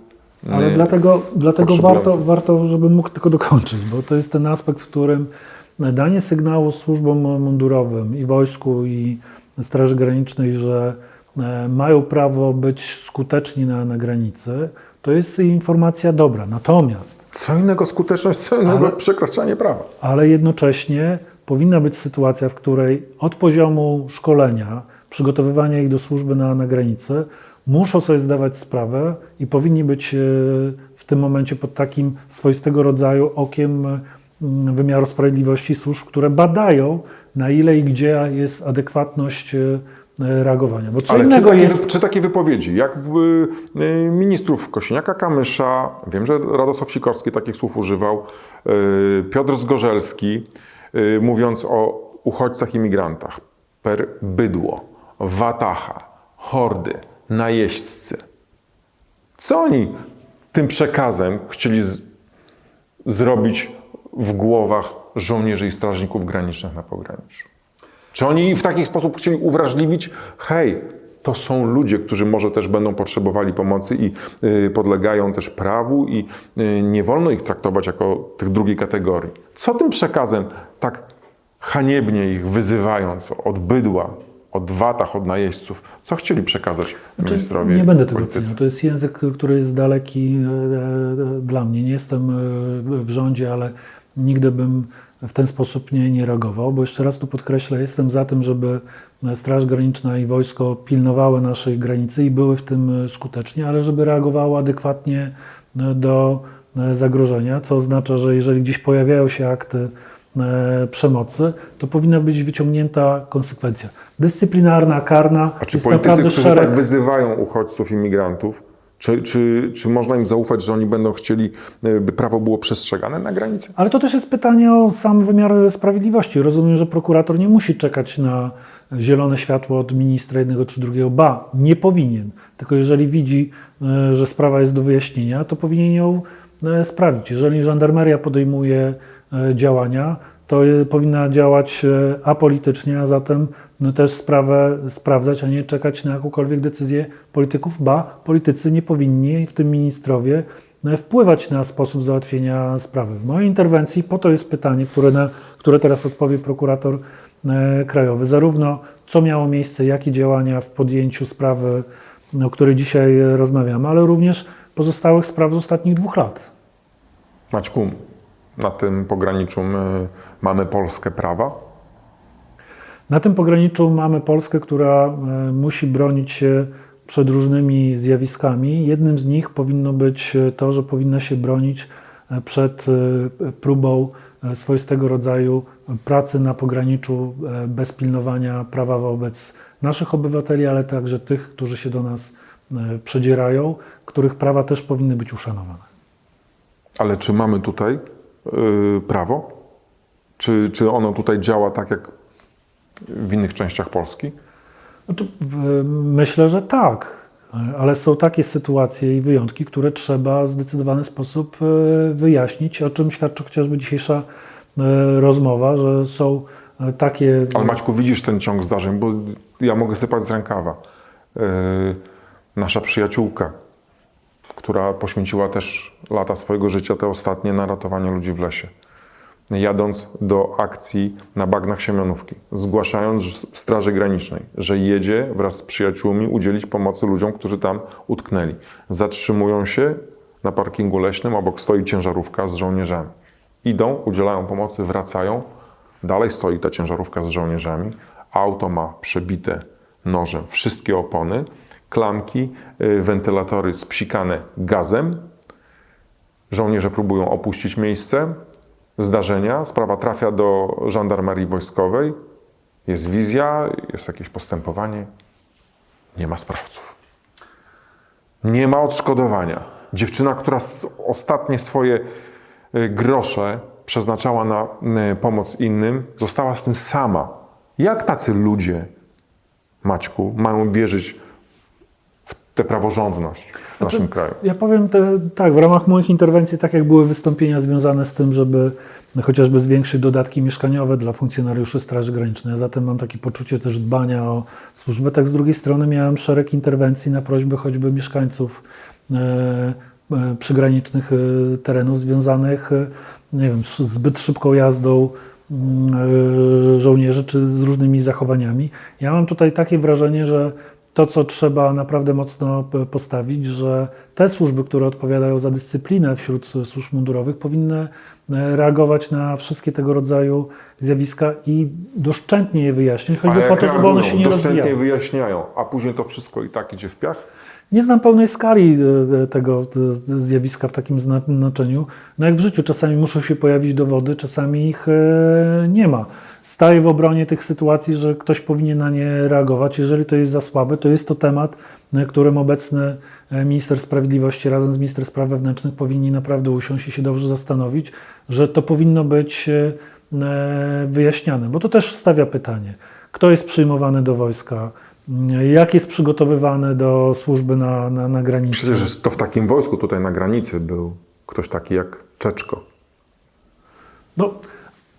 Ale dlatego potrzebującym. warto, żebym mógł tylko dokończyć, bo to jest ten aspekt, w którym danie sygnału służbom mundurowym i wojsku, i Straży Granicznej, że mają prawo być skuteczni na granicy, to jest informacja dobra. Natomiast Co innego skuteczność, co innego przekraczanie prawa. ale jednocześnie powinna być sytuacja, w której od poziomu szkolenia, przygotowywania ich do służby na granicy, muszą sobie zdawać sprawę i powinni być w tym momencie pod takim swoistego rodzaju okiem wymiaru sprawiedliwości służb, które badają, na ile i gdzie jest adekwatność reagowania. Bo co Ale innego jest... czy takie wypowiedzi, jak ministrów Kosiniaka-Kamysza, wiem, że Radosław Sikorski takich słów używał, Piotr Zgorzelski, mówiąc o uchodźcach i migrantach, per bydło, watacha, hordy, najeźdźcy. Co oni tym przekazem chcieli zrobić w głowach żołnierzy i strażników granicznych na pograniczu? Czy oni w taki sposób chcieli uwrażliwić, hej, to są ludzie, którzy może też będą potrzebowali pomocy i podlegają też prawu i nie wolno ich traktować jako tych drugiej kategorii. Co tym przekazem tak haniebnie ich wyzywając od bydła, od watach, od najeźdźców, co chcieli przekazać ministrowie? Nie będę tego politycy? oceniał. To jest język, który jest daleki dla mnie. Nie jestem w rządzie, ale nigdy bym w ten sposób nie reagował, bo jeszcze raz tu podkreślę, jestem za tym, żeby Straż Graniczna i wojsko pilnowały naszej granicy i były w tym skutecznie, ale żeby reagowały adekwatnie do zagrożenia, co oznacza, że jeżeli gdzieś pojawiają się akty przemocy, to powinna być wyciągnięta konsekwencja dyscyplinarna, karna. A czy Jest politycy, naprawdę którzy tak wyzywają uchodźców i migrantów, czy można im zaufać, że oni będą chcieli, by prawo było przestrzegane na granicy? Ale to też jest pytanie o sam wymiar sprawiedliwości. Rozumiem, że prokurator nie musi czekać na zielone światło od ministra jednego czy drugiego. Ba, nie powinien. Tylko jeżeli widzi, że sprawa jest do wyjaśnienia, to powinien ją sprawdzić. Jeżeli żandarmeria podejmuje działania, to powinna działać apolitycznie, a zatem też sprawę sprawdzać, a nie czekać na jakąkolwiek decyzję polityków, ba, politycy nie powinni, w tym ministrowie, wpływać na sposób załatwienia sprawy. W mojej interwencji po to jest pytanie, na które teraz odpowie prokurator krajowy. Zarówno co miało miejsce, jakie działania w podjęciu sprawy, o której dzisiaj rozmawiamy, ale również pozostałych spraw z ostatnich 2 lat. Maćku, na tym pograniczu my mamy Polskę prawa? Na tym pograniczu mamy Polskę, która musi bronić się przed różnymi zjawiskami. Jednym z nich powinno być to, że powinna się bronić przed próbą swoistego rodzaju pracy na pograniczu bez pilnowania prawa wobec naszych obywateli, ale także tych, którzy się do nas przedzierają, których prawa też powinny być uszanowane. Ale czy mamy tutaj prawo? Czy ono tutaj działa tak jak w innych częściach Polski? Znaczy, myślę, że tak, ale są takie sytuacje i wyjątki, które trzeba w zdecydowany sposób wyjaśnić, o czym świadczy chociażby dzisiejsza rozmowa, że są takie... Ale Maćku, widzisz ten ciąg zdarzeń, bo ja mogę sypać z rękawa. Nasza przyjaciółka, która poświęciła też lata swojego życia, te ostatnie, na ratowanie ludzi w lesie. Jadąc do akcji na bagnach Siemianówki, zgłaszając Straży Granicznej, że jedzie wraz z przyjaciółmi udzielić pomocy ludziom, którzy tam utknęli. Zatrzymują się na parkingu leśnym, obok stoi ciężarówka z żołnierzami. Idą, udzielają pomocy, wracają. Dalej stoi ta ciężarówka z żołnierzami. Auto ma przebite nożem wszystkie opony, klamki, wentylatory spsikane gazem. Żołnierze próbują opuścić miejsce zdarzenia. Sprawa trafia do żandarmerii wojskowej. Jest wizja, jest jakieś postępowanie. Nie ma sprawców. Nie ma odszkodowania. Dziewczyna, która ostatnie swoje grosze przeznaczała na pomoc innym, została z tym sama. Jak tacy ludzie, Maćku, mają wierzyć w tę praworządność w naszym kraju? Ja powiem tak, w ramach moich interwencji, tak jak były wystąpienia związane z tym, żeby chociażby zwiększyć dodatki mieszkaniowe dla funkcjonariuszy Straży Granicznej, a zatem mam takie poczucie też dbania o służbę, tak z drugiej strony miałem szereg interwencji na prośbę choćby mieszkańców przygranicznych terenów związanych, nie wiem, z zbyt szybką jazdą żołnierzy czy z różnymi zachowaniami. Ja mam tutaj takie wrażenie, że to, co trzeba naprawdę mocno postawić, że te służby, które odpowiadają za dyscyplinę wśród służb mundurowych, powinny reagować na wszystkie tego rodzaju zjawiska i doszczętnie je wyjaśnić, choćby po to, żeby one się nie doszczętnie rozwijały. wyjaśniają, a później to wszystko i tak idzie w piach? Nie znam pełnej skali tego zjawiska w takim znaczeniu. No jak w życiu, czasami muszą się pojawić dowody, czasami ich nie ma. Staję w obronie tych sytuacji, że ktoś powinien na nie reagować. Jeżeli to jest za słabe, to jest to temat, którym obecny minister sprawiedliwości razem z ministrem spraw wewnętrznych powinni naprawdę usiąść i się dobrze zastanowić, że to powinno być wyjaśniane. Bo to też stawia pytanie, kto jest przyjmowany do wojska, jak jest przygotowywany do służby na granicy. Przecież to w takim wojsku tutaj na granicy był ktoś taki jak Czeczko. No,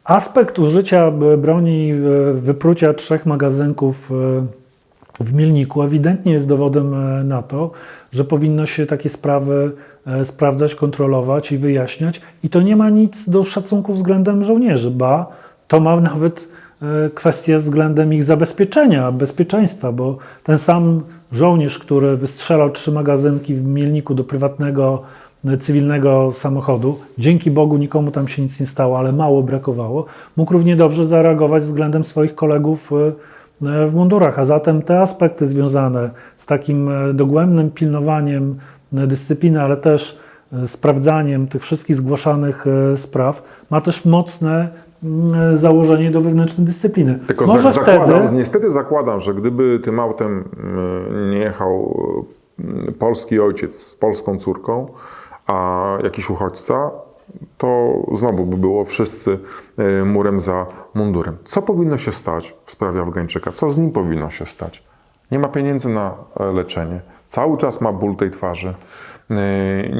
aspekt użycia broni, wyprucia 3 magazynków w Mielniku ewidentnie jest dowodem na to, że powinno się takie sprawy sprawdzać, kontrolować i wyjaśniać. I to nie ma nic do szacunku względem żołnierzy, ba, to ma nawet kwestię względem ich zabezpieczenia, bezpieczeństwa, bo ten sam żołnierz, który wystrzelał 3 magazynki w Mielniku do prywatnego, cywilnego samochodu, dzięki Bogu nikomu tam się nic nie stało, ale mało brakowało, mógł równie dobrze zareagować względem swoich kolegów w mundurach, a zatem te aspekty związane z takim dogłębnym pilnowaniem dyscypliny, ale też sprawdzaniem tych wszystkich zgłaszanych spraw ma też mocne założenie do wewnętrznej dyscypliny. Tylko Może niestety zakładam, że gdyby tym autem nie jechał polski ojciec z polską córką, a jakiś uchodźca, to znowu by było wszyscy murem za mundurem. Co powinno się stać w sprawie Afgańczyka? Co z nim powinno się stać? Nie ma pieniędzy na leczenie. Cały czas ma ból tej twarzy.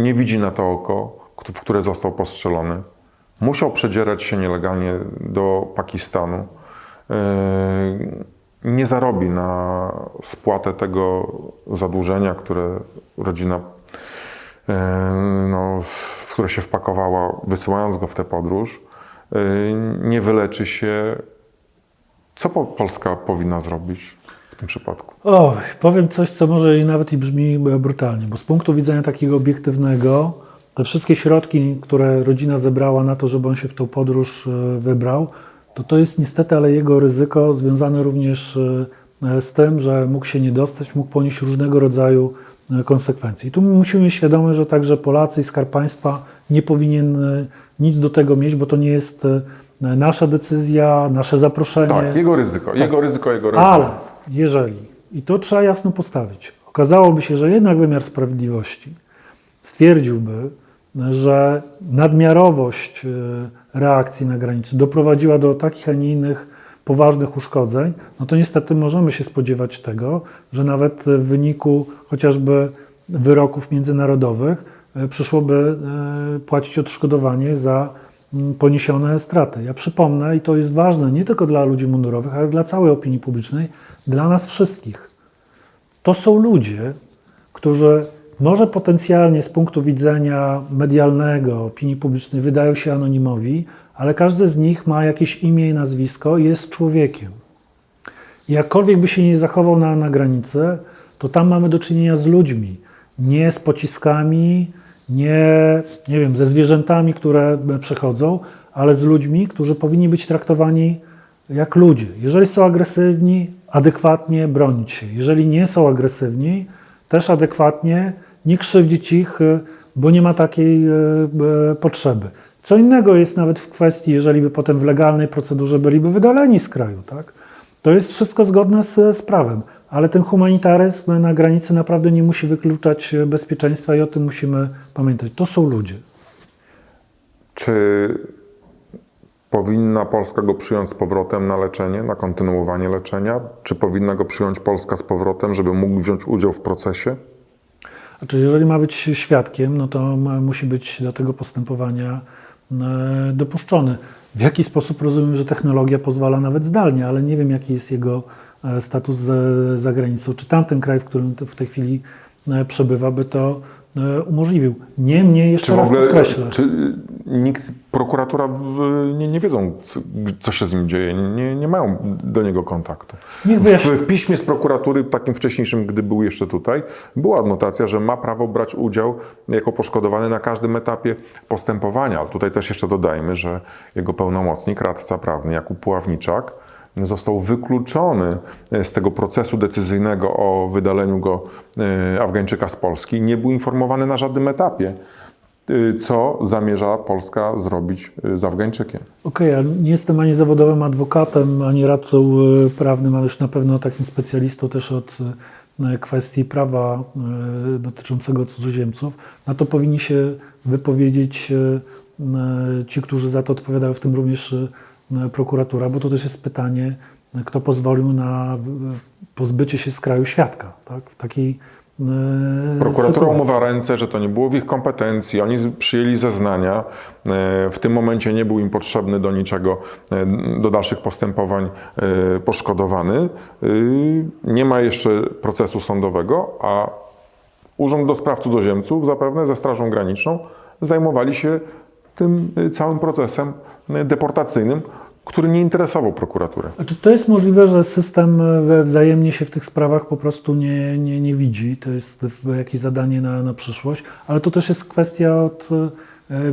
Nie widzi na to oko, w które został postrzelony. musiał przedzierać się nielegalnie do Pakistanu, nie zarobi na spłatę tego zadłużenia, które rodzina, w które się wpakowała, wysyłając go w tę podróż, nie wyleczy się. Co Polska powinna zrobić w tym przypadku? O, powiem coś, co może nawet i brzmi brutalnie, bo z punktu widzenia takiego obiektywnego, te wszystkie środki, które rodzina zebrała na to, żeby on się w tą podróż wybrał, to jest niestety, ale jego ryzyko związane również z tym, że mógł się nie dostać, mógł ponieść różnego rodzaju konsekwencje. I tu musimy mieć świadomość, że także Polacy i Skarb Państwa nie powinien nic do tego mieć, bo to nie jest nasza decyzja, nasze zaproszenie. Tak, jego ryzyko. Ale jeżeli, i to trzeba jasno postawić, okazałoby się, że jednak wymiar sprawiedliwości stwierdziłby, że nadmiarowość reakcji na granicy doprowadziła do takich, a nie innych poważnych uszkodzeń, no to niestety możemy się spodziewać tego, że nawet w wyniku chociażby wyroków międzynarodowych przyszłoby płacić odszkodowanie za poniesione straty. Ja przypomnę, i to jest ważne nie tylko dla ludzi mundurowych, ale dla całej opinii publicznej, dla nas wszystkich. To są ludzie, którzy może potencjalnie z punktu widzenia medialnego, opinii publicznej wydają się anonimowi, ale każdy z nich ma jakieś imię i nazwisko i jest człowiekiem. I jakkolwiek by się nie zachował na granicy, to tam mamy do czynienia z ludźmi, nie z pociskami, nie wiem, ze zwierzętami, które przechodzą, ale z ludźmi, którzy powinni być traktowani jak ludzie. Jeżeli są agresywni, adekwatnie bronić się. Jeżeli nie są agresywni, też adekwatnie nie krzywdzić ich, bo nie ma takiej potrzeby. Co innego jest nawet w kwestii, jeżeli by potem w legalnej procedurze byliby wydaleni z kraju, tak? To jest wszystko zgodne z prawem, ale ten humanitaryzm na granicy naprawdę nie musi wykluczać bezpieczeństwa i o tym musimy pamiętać. To są ludzie. Czy powinna Polska go przyjąć z powrotem na leczenie, na kontynuowanie leczenia? Czy powinna go przyjąć Polska z powrotem, żeby mógł wziąć udział w procesie? Znaczy, jeżeli ma być świadkiem, no to musi być do tego postępowania dopuszczony. W jaki sposób rozumiem, że technologia pozwala nawet zdalnie, ale nie wiem, jaki jest jego status za granicą. Czy tamten kraj, w którym w tej chwili przebywa, by to umożliwił. Niemniej, jeszcze raz podkreślę. Czy prokuratura nie wiedzą, co się z nim dzieje, nie mają do niego kontaktu. W piśmie z prokuratury, takim wcześniejszym, gdy był jeszcze tutaj, była adnotacja, że ma prawo brać udział jako poszkodowany na każdym etapie postępowania. Ale tutaj też jeszcze dodajmy, że jego pełnomocnik, radca prawny Jakub Puławniczak, został wykluczony z tego procesu decyzyjnego o wydaleniu go Afgańczyka z Polski. Nie był informowany na żadnym etapie, co zamierza Polska zrobić z Afgańczykiem. Okej, ja nie jestem ani zawodowym adwokatem, ani radcą prawnym, ale już na pewno takim specjalistą też od kwestii prawa dotyczącego cudzoziemców. Na to powinni się wypowiedzieć ci, którzy za to odpowiadają, w tym również prokuratura, bo to też jest pytanie, kto pozwolił na pozbycie się z kraju świadka, tak? W takiej Prokuratura sytuacji. umywa ręce, że to nie było w ich kompetencji, oni przyjęli zeznania, w tym momencie nie był im potrzebny do niczego, do dalszych postępowań poszkodowany. Nie ma jeszcze procesu sądowego, a Urząd do Spraw Cudzoziemców zapewne ze Strażą Graniczną zajmowali się tym całym procesem deportacyjnym, który nie interesował prokuraturę. A czy to jest możliwe, że system wzajemnie się w tych sprawach po prostu nie widzi? To jest jakieś zadanie na przyszłość, ale to też jest kwestia od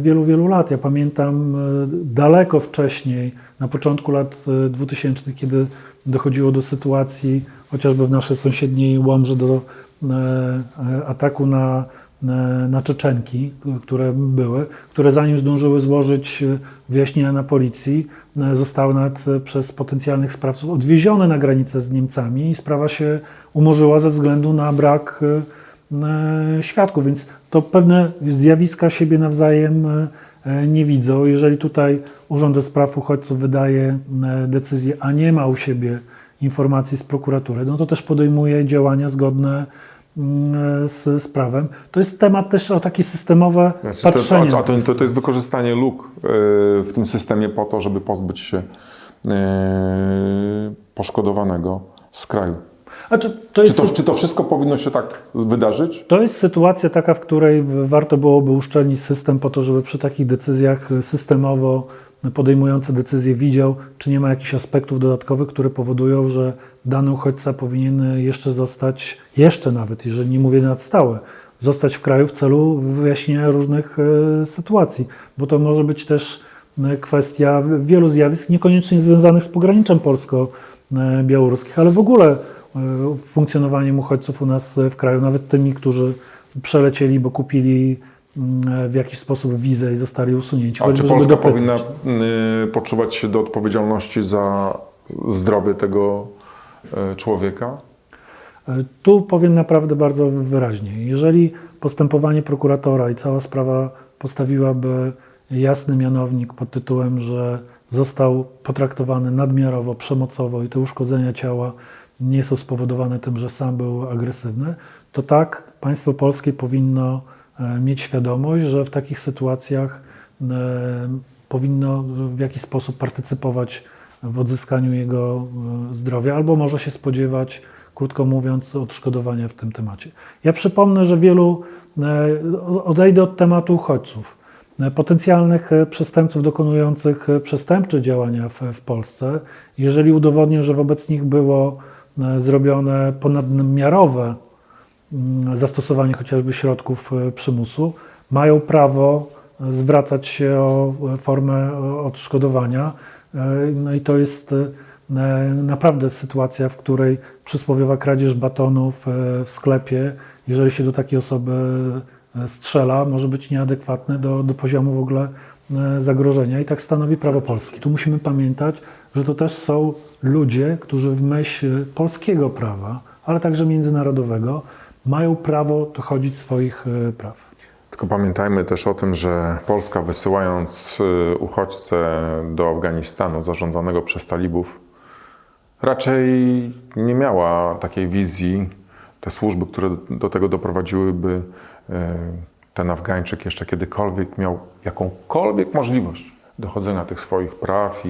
wielu lat. Ja pamiętam daleko wcześniej, na początku lat 2000, kiedy dochodziło do sytuacji, chociażby w naszej sąsiedniej Łomży, do ataku na Czeczenki, które były, które zanim zdążyły złożyć wyjaśnienia na policji, zostały nawet przez potencjalnych sprawców odwiezione na granicę z Niemcami i sprawa się umorzyła ze względu na brak świadków, więc to pewne zjawiska siebie nawzajem nie widzą. Jeżeli tutaj Urząd do Spraw Uchodźców wydaje decyzję, a nie ma u siebie informacji z prokuratury, no to też podejmuje działania zgodne z prawem. To jest temat też o takie systemowe Znaczy, patrzenie. to jest wykorzystanie luk w tym systemie po to, żeby pozbyć się poszkodowanego z kraju. Czy to wszystko powinno się tak wydarzyć? To jest sytuacja taka, w której warto byłoby uszczelnić system po to, żeby przy takich decyzjach systemowo podejmujący decyzje widział, czy nie ma jakichś aspektów dodatkowych, które powodują, że dany uchodźca powinien jeszcze nawet, jeżeli nie mówię na stałe, zostać w kraju w celu wyjaśnienia różnych sytuacji, bo to może być też kwestia wielu zjawisk, niekoniecznie związanych z pograniczem polsko-białoruskim, ale w ogóle funkcjonowaniem uchodźców u nas w kraju, nawet tymi, którzy przelecieli, bo kupili w jakiś sposób wizę i zostali usunięci. A czy żeby Polska dopytać. powinna poczuwać się do odpowiedzialności za zdrowie tego człowieka? Tu powiem naprawdę bardzo wyraźnie. Jeżeli postępowanie prokuratora i cała sprawa postawiłaby jasny mianownik pod tytułem, że został potraktowany nadmiarowo, przemocowo i te uszkodzenia ciała nie są spowodowane tym, że sam był agresywny, to tak, państwo polskie powinno mieć świadomość, że w takich sytuacjach powinno w jakiś sposób partycypować w odzyskaniu jego zdrowia, albo może się spodziewać, krótko mówiąc, odszkodowania w tym temacie. Ja przypomnę, że odejdę od tematu uchodźców, potencjalnych przestępców dokonujących przestępcze działania w Polsce. Jeżeli udowodnię, że wobec nich było zrobione ponadmiarowe zastosowanie chociażby środków przymusu, mają prawo zwracać się o formę odszkodowania. No i to jest naprawdę sytuacja, w której przysłowiowa kradzież batonów w sklepie, jeżeli się do takiej osoby strzela, może być nieadekwatne do poziomu w ogóle zagrożenia i tak stanowi prawo polskie. Tu musimy pamiętać, że to też są ludzie, którzy w myśl polskiego prawa, ale także międzynarodowego, mają prawo dochodzić swoich praw. Tylko pamiętajmy też o tym, że Polska, wysyłając uchodźcę do Afganistanu zarządzanego przez talibów, raczej nie miała takiej wizji. Te służby, które do tego doprowadziłyby, ten Afgańczyk jeszcze kiedykolwiek miał jakąkolwiek możliwość dochodzenia tych swoich praw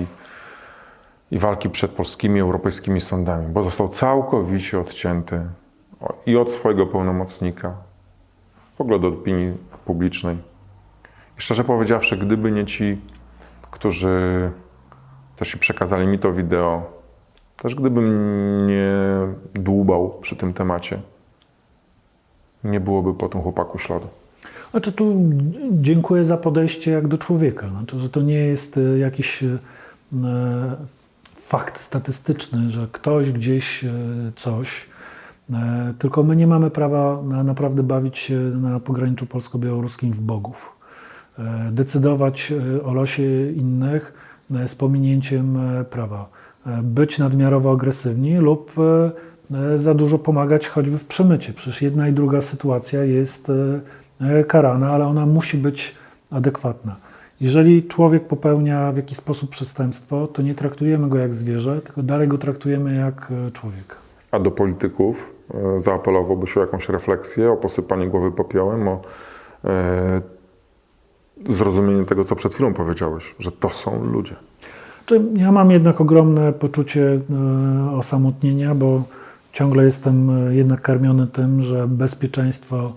i walki przed polskimi, europejskimi sądami, bo został całkowicie odcięty i od swojego pełnomocnika, w ogóle do opinii publicznej. I szczerze powiedziawszy, gdyby nie ci, którzy też i przekazali mi to wideo, też gdybym nie dłubał przy tym temacie, nie byłoby po tym chłopaku śladu. Znaczy tu dziękuję za podejście jak do człowieka. Znaczy, że to nie jest jakiś fakt statystyczny, że ktoś gdzieś coś, tylko my nie mamy prawa naprawdę bawić się na pograniczu polsko-białoruskim w bogów. Decydować o losie innych z pominięciem prawa. Być nadmiarowo agresywni lub za dużo pomagać choćby w przemycie. Przecież jedna i druga sytuacja jest karana, ale ona musi być adekwatna. Jeżeli człowiek popełnia w jakiś sposób przestępstwo, to nie traktujemy go jak zwierzę, tylko dalej go traktujemy jak człowieka. A do polityków zaapelowałbyś o jakąś refleksję, o posypanie głowy popiołem, o zrozumienie tego, co przed chwilą powiedziałeś, że to są ludzie. Ja mam jednak ogromne poczucie osamotnienia, bo ciągle jestem jednak karmiony tym, że bezpieczeństwo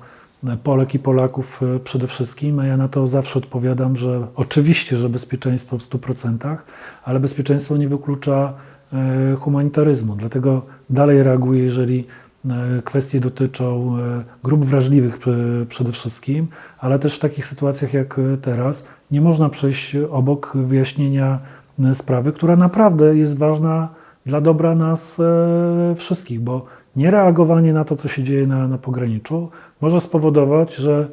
Polek i Polaków przede wszystkim, a ja na to zawsze odpowiadam, że oczywiście, że bezpieczeństwo w 100%, ale bezpieczeństwo nie wyklucza humanitaryzmu. Dlatego dalej reaguję, jeżeli kwestie dotyczą grup wrażliwych przede wszystkim, ale też w takich sytuacjach jak teraz nie można przejść obok wyjaśnienia sprawy, która naprawdę jest ważna dla dobra nas wszystkich, bo niereagowanie na to, co się dzieje na pograniczu, może spowodować, że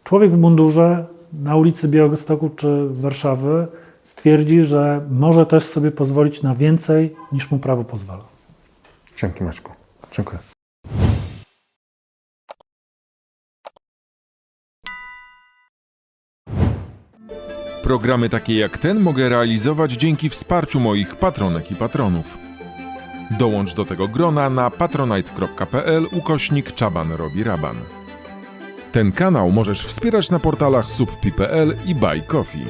człowiek w mundurze na ulicy Białegostoku czy Warszawy stwierdzi, że może też sobie pozwolić na więcej, niż mu prawo pozwala. Dzięki, Maćku. Dziękuję. Programy takie jak ten mogę realizować dzięki wsparciu moich patronek i patronów. Dołącz do tego grona na patronite.pl/Czaban robi raban. Ten kanał możesz wspierać na portalach subpi.pl i Buy Coffee.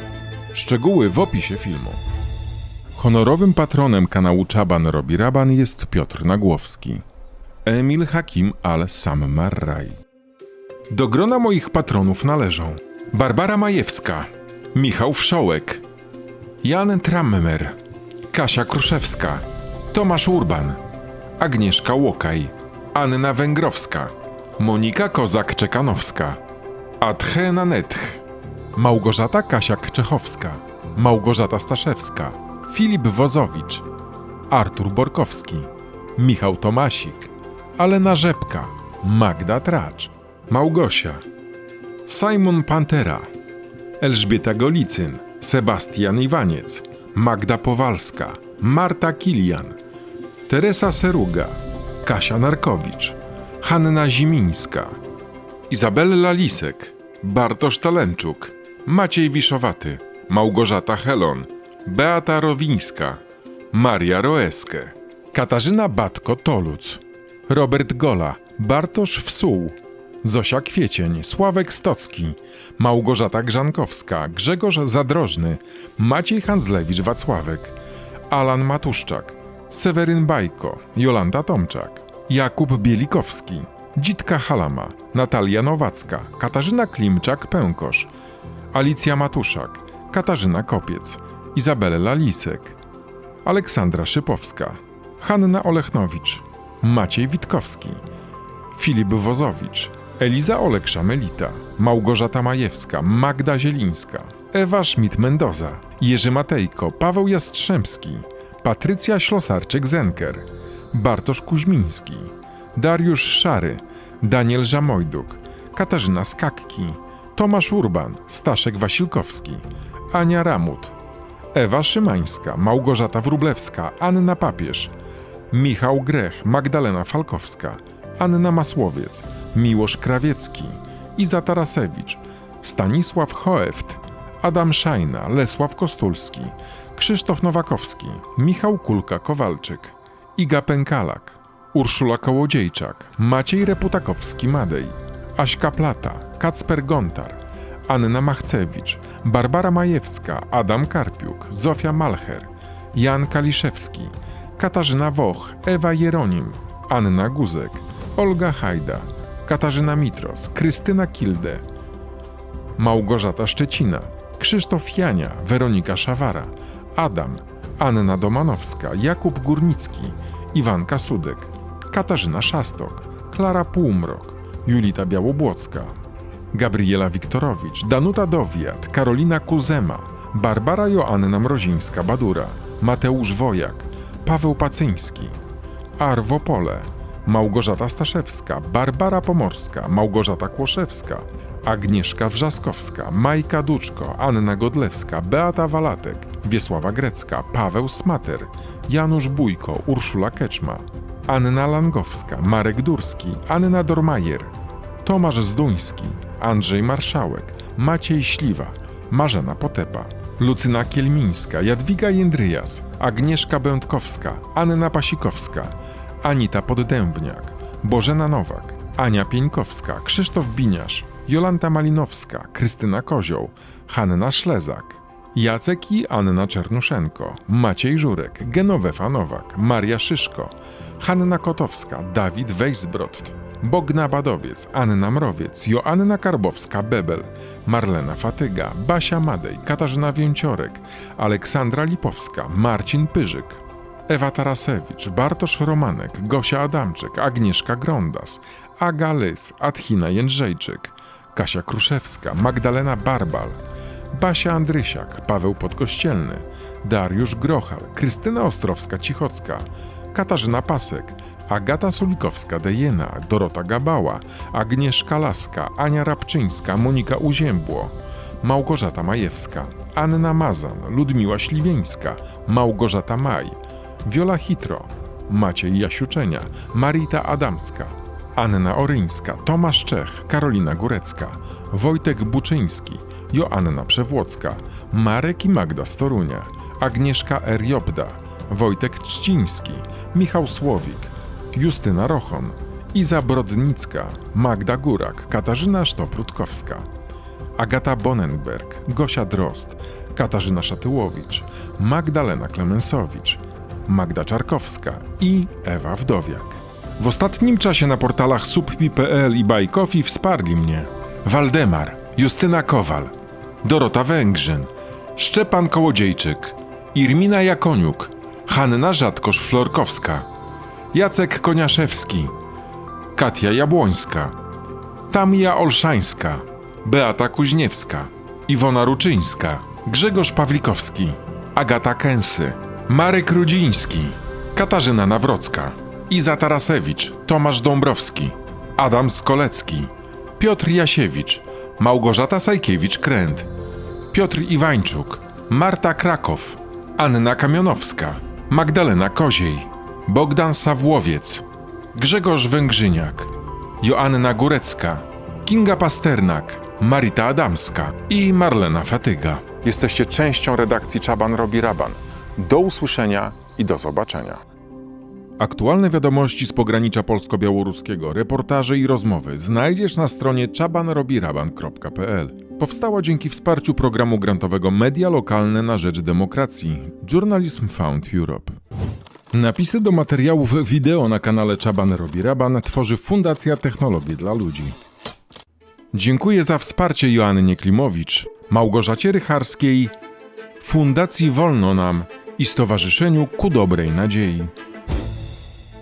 Szczegóły w opisie filmu. Honorowym patronem kanału Czaban robi raban jest Piotr Nagłowski. Emil Hakim al-Sam Marraj. Do grona moich patronów należą Barbara Majewska, Michał Wszołek, Jan Trammer, Kasia Kruszewska, Tomasz Urban, Agnieszka Łokaj, Anna Węgrowska, Monika Kozak-Czekanowska, Atche Nanetch, Małgorzata Kasiak-Czechowska, Małgorzata Staszewska, Filip Wozowicz, Artur Borkowski, Michał Tomasik, Alena Rzepka, Magda Tracz, Małgosia, Simon Pantera, Elżbieta Golicyn, Sebastian Iwaniec, Magda Powalska, Marta Kilian, Teresa Seruga, Kasia Narkowicz, Hanna Zimińska, Izabella Lisek, Bartosz Talenczuk, Maciej Wiszowaty, Małgorzata Helon, Beata Rowińska, Maria Roeskę, Katarzyna Batko-Toluc, Robert Gola, Bartosz Wsuł, Zosia Kwiecień, Sławek Stocki, Małgorzata Grzankowska, Grzegorz Zadrożny, Maciej Hanzlewicz-Wacławek, Alan Matuszczak, Seweryn Bajko, Jolanta Tomczak, Jakub Bielikowski, Dzitka Halama, Natalia Nowacka, Katarzyna Klimczak-Pękosz, Alicja Matuszak, Katarzyna Kopiec, Izabela Lisek, Aleksandra Szypowska, Hanna Olechnowicz, Maciej Witkowski, Filip Wozowicz, Eliza Olek-Melita, Małgorzata Majewska, Magda Zielińska, Ewa Schmidt-Mendoza, Jerzy Matejko, Paweł Jastrzębski, Patrycja Ślosarczyk-Zenker, Bartosz Kuźmiński, Dariusz Szary, Daniel Żamojduk, Katarzyna Skakki, Tomasz Urban, Staszek Wasilkowski, Ania Ramut, Ewa Szymańska, Małgorzata Wróblewska, Anna Papież, Michał Grech, Magdalena Falkowska, Anna Masłowiec, Miłosz Krawiecki, Iza Tarasewicz, Stanisław Choeft, Adam Szajna, Lesław Kostulski, Krzysztof Nowakowski, Michał Kulka-Kowalczyk, Iga Pękalak, Urszula Kołodziejczak, Maciej Reputakowski-Madej, Aśka Plata, Kacper Gontar, Anna Machcewicz, Barbara Majewska, Adam Karpiuk, Zofia Malcher, Jan Kaliszewski, Katarzyna Woch, Ewa Jeronim, Anna Guzek, Olga Hajda, Katarzyna Mitros, Krystyna Kilde, Małgorzata Szczecina, Krzysztof Jania, Weronika Szawara, Adam, Anna Domanowska, Jakub Górnicki, Iwanka Sudek, Katarzyna Szastok, Klara Półmrok, Julita Białobłocka, Gabriela Wiktorowicz, Danuta Dowiat, Karolina Kuzema, Barbara Joanna Mrozińska-Badura, Mateusz Wojak, Paweł Pacyński, Arwo Pole, Małgorzata Staszewska, Barbara Pomorska, Małgorzata Kłoszewska, Agnieszka Wrzaskowska, Majka Duczko, Anna Godlewska, Beata Walatek, Wiesława Grecka, Paweł Smater, Janusz Bójko, Urszula Keczma, Anna Langowska, Marek Durski, Anna Dormajer, Tomasz Zduński, Andrzej Marszałek, Maciej Śliwa, Marzena Potepa, Lucyna Kielmińska, Jadwiga Jędryjas, Agnieszka Będkowska, Anna Pasikowska, Anita Poddębniak, Bożena Nowak, Ania Pieńkowska, Krzysztof Biniarz, Jolanta Malinowska, Krystyna Kozioł, Hanna Szlezak, Jacek i Anna Czernuszenko, Maciej Żurek, Genowefa Nowak, Maria Szyszko, Hanna Kotowska, Dawid Weisbrot, Bogna Badowiec, Anna Mrowiec, Joanna Karbowska-Bebel, Marlena Fatyga, Basia Madej, Katarzyna Więciorek, Aleksandra Lipowska, Marcin Pyrzyk, Ewa Tarasewicz, Bartosz Romanek, Gosia Adamczyk, Agnieszka Grondas, Aga Lys, Adhina Jędrzejczyk, Kasia Kruszewska, Magdalena Barbal, Basia Andrysiak, Paweł Podkościelny, Dariusz Grochal, Krystyna Ostrowska-Cichocka, Katarzyna Pasek, Agata Sulikowska-Dejena, Dorota Gabała, Agnieszka Laska, Ania Rabczyńska, Monika Uziębło, Małgorzata Majewska, Anna Mazan, Ludmiła Śliwieńska, Małgorzata Maj, Wiola Hitro, Maciej Jasiuczenia, Marita Adamska, Anna Oryńska, Tomasz Czech, Karolina Górecka, Wojtek Buczyński, Joanna Przewłocka, Marek i Magda z Torunia, Agnieszka R. Jobda, Wojtek Trzciński, Michał Słowik, Justyna Rochon, Iza Brodnicka, Magda Górak, Katarzyna Sztop-Rutkowska, Agata Bonenberg, Gosia Drozd, Katarzyna Szatyłowicz, Magdalena Klemensowicz, Magda Czarkowska i Ewa Wdowiak. W ostatnim czasie na portalach subpi.pl i Buy Coffee wsparli mnie Waldemar, Justyna Kowal, Dorota Węgrzyn, Szczepan Kołodziejczyk, Irmina Jakoniuk, Hanna Rzadkosz-Florkowska, Jacek Koniaszewski, Katia Jabłońska, Tamia Olszańska, Beata Kuźniewska, Iwona Ruczyńska, Grzegorz Pawlikowski, Agata Kęsy, Marek Rudziński, Katarzyna Nawrocka, Iza Tarasewicz, Tomasz Dąbrowski, Adam Skolecki, Piotr Jasiewicz, Małgorzata Sajkiewicz-Kręt, Piotr Iwańczuk, Marta Krakow, Anna Kamionowska, Magdalena Koziej, Bogdan Sawłowiec, Grzegorz Węgrzyniak, Joanna Górecka, Kinga Pasternak, Marita Adamska i Marlena Fatyga. Jesteście częścią redakcji Czaban robi Raban. Do usłyszenia i do zobaczenia. Aktualne wiadomości z pogranicza polsko-białoruskiego, reportaże i rozmowy znajdziesz na stronie czabanrobiraban.pl. Powstała dzięki wsparciu programu grantowego Media Lokalne na rzecz Demokracji Journalism Fund Europe. Napisy do materiałów wideo na kanale Czaban robi Raban tworzy Fundacja Technologie dla Ludzi. Dziękuję za wsparcie Joannie Klimowicz, Małgorzacie Rycharskiej, Fundacji Wolno Nam i Stowarzyszeniu Ku Dobrej Nadziei.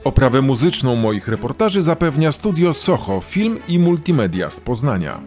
Oprawę muzyczną moich reportaży zapewnia Studio Soho Film i Multimedia z Poznania.